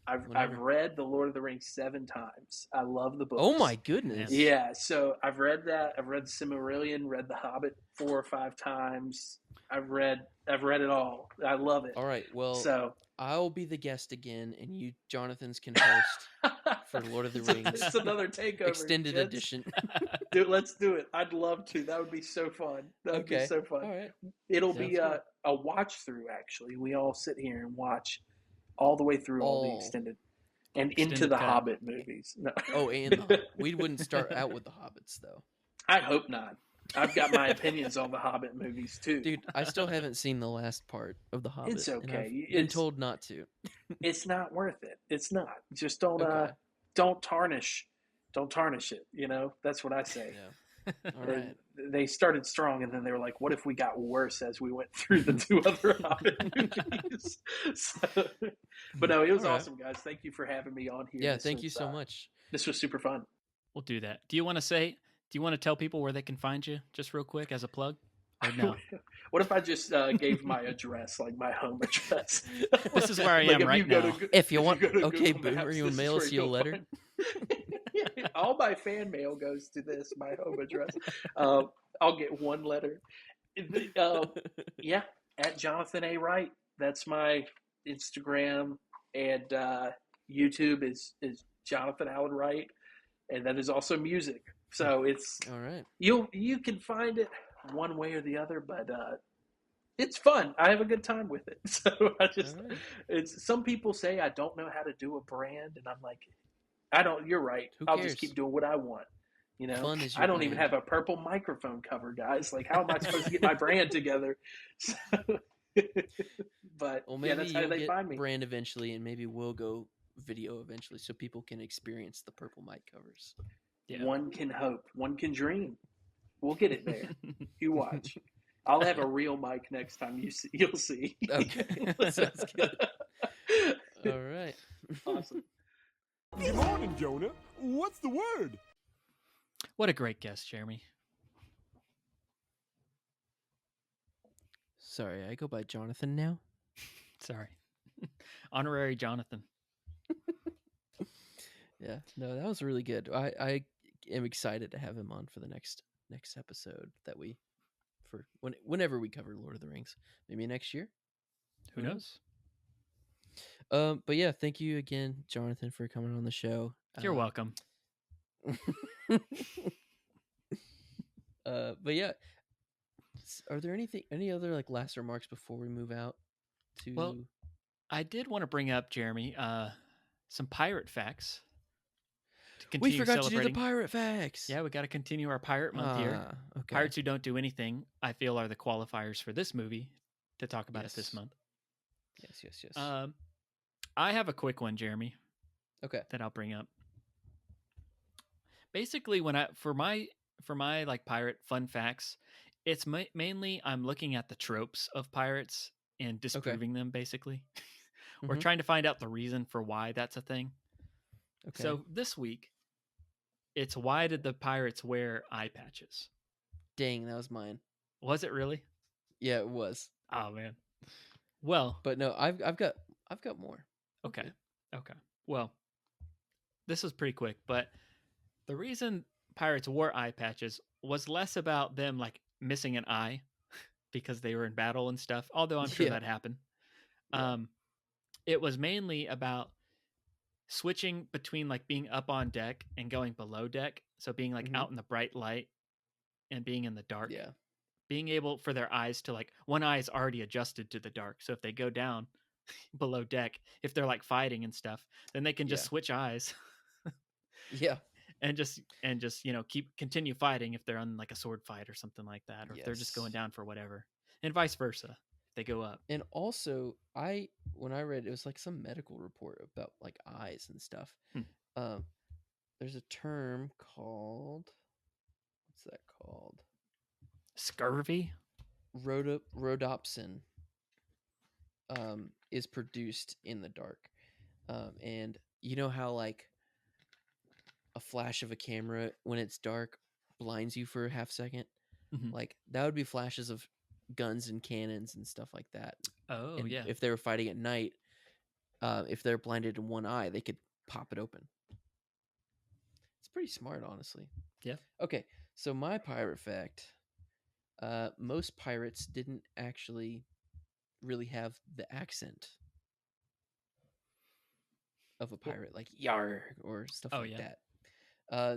I've read the Lord of the Rings 7 times. I love the books. Oh my goodness! Yeah, so I've read that. I've read Silmarillion, read The Hobbit 4 or 5 times. I've read it all. I love it. All right, well, so I'll be the guest again, and you, Jonathan's, can host for Lord of the Rings. It's another takeover, extended edition. Dude, let's do it. I'd love to. That would be so fun. That would be so fun. All right. It'll be a watch through. Actually, we all sit here and watch all the way through all the extended into the Hobbit movies. No. Oh, and we wouldn't start out with the Hobbits though. I hope not. I've got my opinions on the Hobbit movies too. Dude, I still haven't seen the last part of the Hobbit. It's okay. And I've been told not to. It's not worth it. It's not. Just don't tarnish. Don't tarnish it. You know, that's what I say. Yeah. All right. They started strong, and then they were like, "What if we got worse as we went through the 2 other Hobbit movies?" But no, it was awesome, guys. Thank you for having me on here. Yeah, thank you so much. This was super fun. We'll do that. Do you want to tell people where they can find you, just real quick, as a plug? Or no? What if I just gave my address, like my home address? This is where I am right now. If you want, okay, Google Boomer, Maps, you this want to is mail where us you a you'll letter? find- All my fan mail goes to this, my home address. I'll get one letter. At Jonathan A. Wright. That's my Instagram, and YouTube is Jonathan Allen Wright, and that is also music. So it's all right. You can find it one way or the other, but it's fun. I have a good time with it. So it's some people say I don't know how to do a brand, and I'm like, I don't. You're right. I'll just keep doing what I want. You know, I don't even have a purple microphone cover, guys. Like, how am I supposed to get my brand together? So, but well, maybe that's how they find me. Brand eventually, and maybe we'll go video eventually, so people can experience the purple mic covers. Yeah. One can hope. One can dream. We'll get it there. You watch. I'll have a real mic next time you'll see. Okay. Sounds good. All right. Awesome. Good morning, Jonah. What's the word? What a great guest, Jeremy. Sorry, I go by Jonathan now. Sorry. Honorary Jonathan. Yeah, no, that was really good. I am excited to have him on for the next episode that we whenever we cover Lord of the Rings, maybe next year. Who knows? But yeah, thank you again, Jonathan, for coming on the show. You're welcome. But yeah, are there any other like last remarks before we move out to? Well, I did want to bring up, Jeremy, some pirate facts. To we continue forgot celebrating. to do the pirate facts. Yeah, we got to continue our pirate month here. Okay. Pirates who don't do anything, I feel, are the qualifiers for this movie to talk about it this month. Yes. I have a quick one, Jeremy. Okay. That I'll bring up. Basically, for my like pirate fun facts, it's mainly I'm looking at the tropes of pirates and disproving them, basically, or trying to find out the reason for why that's a thing. Okay. So this week, it's why did the pirates wear eye patches? Dang, that was mine. Was it really? Yeah, it was. Oh man. Well, but no, I've got more. Okay. Well, this was pretty quick, but the reason pirates wore eye patches was less about them like missing an eye because they were in battle and stuff, although I'm sure that happened. Yeah. It was mainly about switching between like being up on deck and going below deck, so being like out in the bright light and being in the dark. Yeah. Being able for their eyes to like one eye is already adjusted to the dark, so if they go down below deck, if they're like fighting and stuff, then they can just switch eyes. Yeah. And just continue fighting if they're on like a sword fight or something like that, or if they're just going down for whatever, and vice versa if they go up. And also, when I read it was like some medical report about like eyes and stuff. There's a term called, what's that called? Scurvy. Rhodopsin is produced in the dark, and you know how like a flash of a camera when it's dark blinds you for a half second. Like that would be flashes of guns and cannons and stuff like that. Oh, and yeah. If they were fighting at night, if they're blinded in one eye, they could pop it open. It's pretty smart, honestly. Yeah. Okay, so my pirate fact: most pirates didn't actually really have the accent of a pirate, like "Yarr" or stuff like that.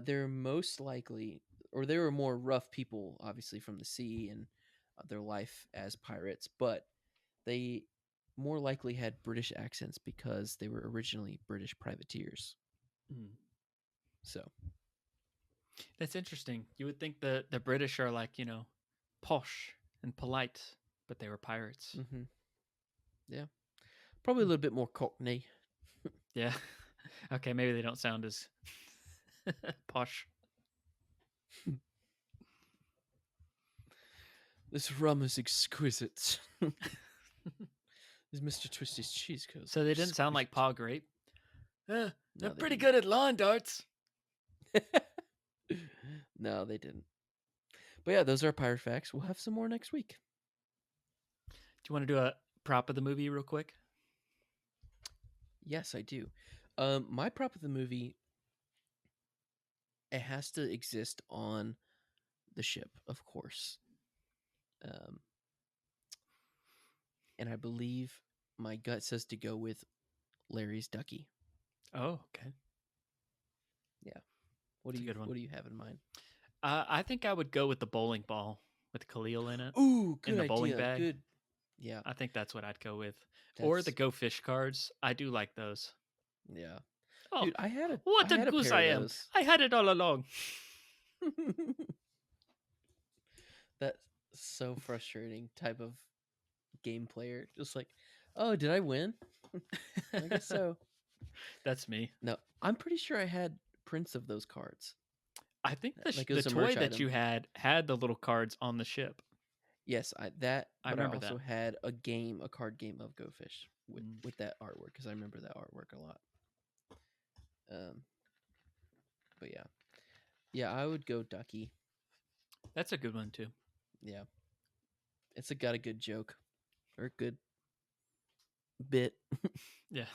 They're most likely, or they were more rough people, obviously from the sea and their life as pirates, but they more likely had British accents because they were originally British privateers. So that's interesting. You would think the British are like, posh and polite, but they were pirates. Yeah, probably a little bit more Cockney. Yeah. Okay, maybe they don't sound as posh. This rum is exquisite. Is Mr. Twisty's cheese coat? So they didn't sound like Paw Grape. They're No, pretty good at lawn darts. No, they didn't. But yeah, those are pirate facts. We'll have some more next week. Do you want to do a prop of the movie real quick? Yes, I do. My prop of the movie, it has to exist on the ship, of course. And I believe my gut says to go with Larry's Ducky. Oh, okay. Yeah. What do you have in mind? I think I would go with the bowling ball with Khalil in it. Ooh, good in the idea. bowling bag. Good. Yeah. I think that's what I'd go with. Or the Go Fish cards. I do like those. Yeah. Oh, dude, I had a what a goose I am! I had it all along. That's so frustrating type of game player. Just like, oh, did I win? I guess so. That's me. No, I'm pretty sure I had prints of those cards. I think the toy that you had the little cards on the ship. Yes, I remember also that. had a card game of Go Fish with that artwork, because I remember that artwork a lot. But yeah, I would go Ducky. That's a good one too. Yeah, it's got a good joke, or good bit. Yeah.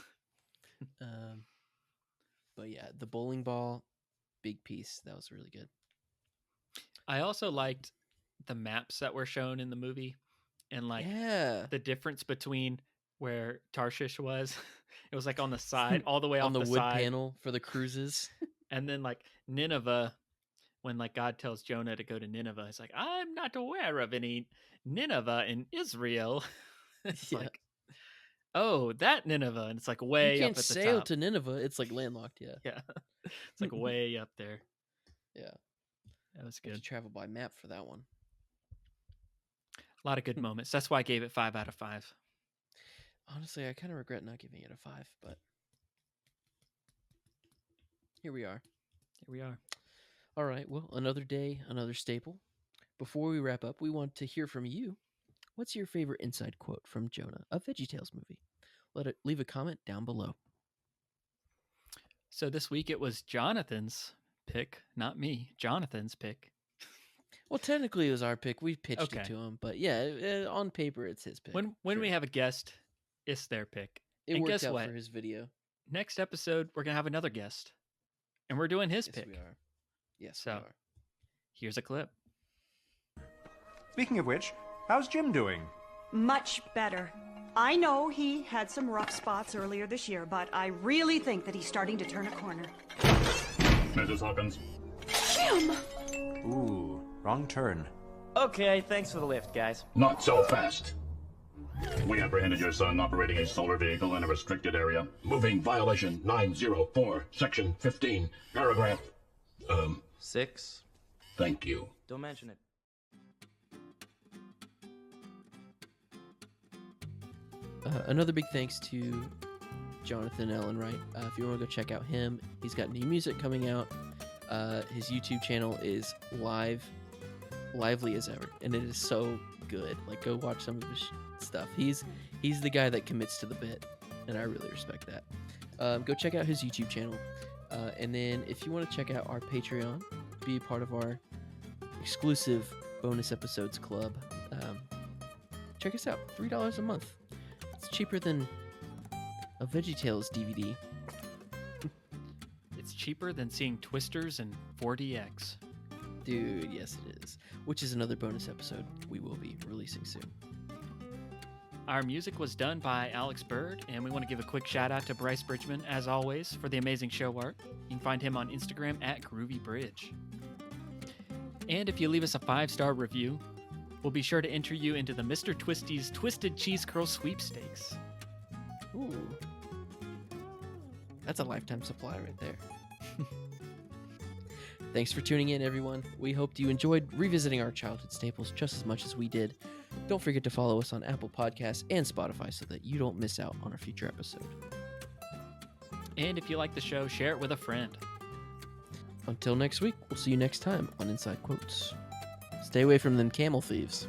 But yeah, the bowling ball, big piece. That was really good. I also liked the maps that were shown in the movie, and like Yeah, the difference between where Tarshish was. It was like on the side, all the way on off the the wood side, panel for the cruises. and then like Nineveh, when like God tells Jonah to go to Nineveh, it's like, I'm not aware of any Nineveh in Israel. It's Yeah. like, oh, that Nineveh, and it's like You way can't up at the sail top. to Nineveh. It's like landlocked. Yeah, Yeah, it's like way up there. yeah. That was You have good. to travel by map for that one. A lot of good moments. That's why I gave it 5 out of 5. Honestly, I kind of regret not giving it a 5, but here we are. Here we are. All right. Well, another day, another staple. Before we wrap up, we want to hear from you. What's your favorite inside quote from Jonah, a Veggietales movie? Leave a comment down below. So this week it was Jonathan's pick, not me. Jonathan's pick. Well, technically it was our pick. We pitched it Okay. to him, but yeah, on paper it's his pick. When Sure. we have a guest, it's their pick. it and worked guess out what? for his video. Next episode we're gonna have another guest, and we're doing his Yes, pick. we are. Yes, So- we are. Here's a clip. Speaking of which, how's Jim doing? Much better. I know he had some rough spots earlier this year, but I really think that he's starting to turn a corner. Mrs. Hawkins. Jim! Ooh, wrong turn. Okay, thanks for the lift, guys. Not so fast. We apprehended your son operating a solar vehicle in a restricted area. Moving violation 904, section 15, paragraph... 6. Thank you. Don't mention it. Another big thanks to Jonathan Allen Wright. If you want to go check out him, he's got new music coming out. His YouTube channel is lively as ever, and it is so good. Like, go watch some of his stuff. He's the guy that commits to the bit, and I really respect that. Go check out his YouTube channel, and then if you want to check out our Patreon, be a part of our exclusive bonus episodes club. Check us out. $3 a month. It's cheaper than a Veggietales DVD. It's cheaper than seeing Twisters and 4DX. Dude, yes it is. Which is another bonus episode we will be releasing soon. Our music was done by Alex Bird, and we want to give a quick shout out to Bryce Bridgman, as always, for the amazing show art. You can find him on Instagram at GroovyBridge. And if you leave us a 5-star review, we'll be sure to enter you into the Mr. Twisty's Twisted Cheese Curl Sweepstakes. Ooh. That's a lifetime supply right there. Thanks for tuning in, everyone. We hope you enjoyed revisiting our childhood staples just as much as we did. Don't forget to follow us on Apple Podcasts and Spotify so that you don't miss out on a future episode. And if you like the show, share it with a friend. Until next week, we'll see you next time on Inside Quotes. Stay away from them camel thieves.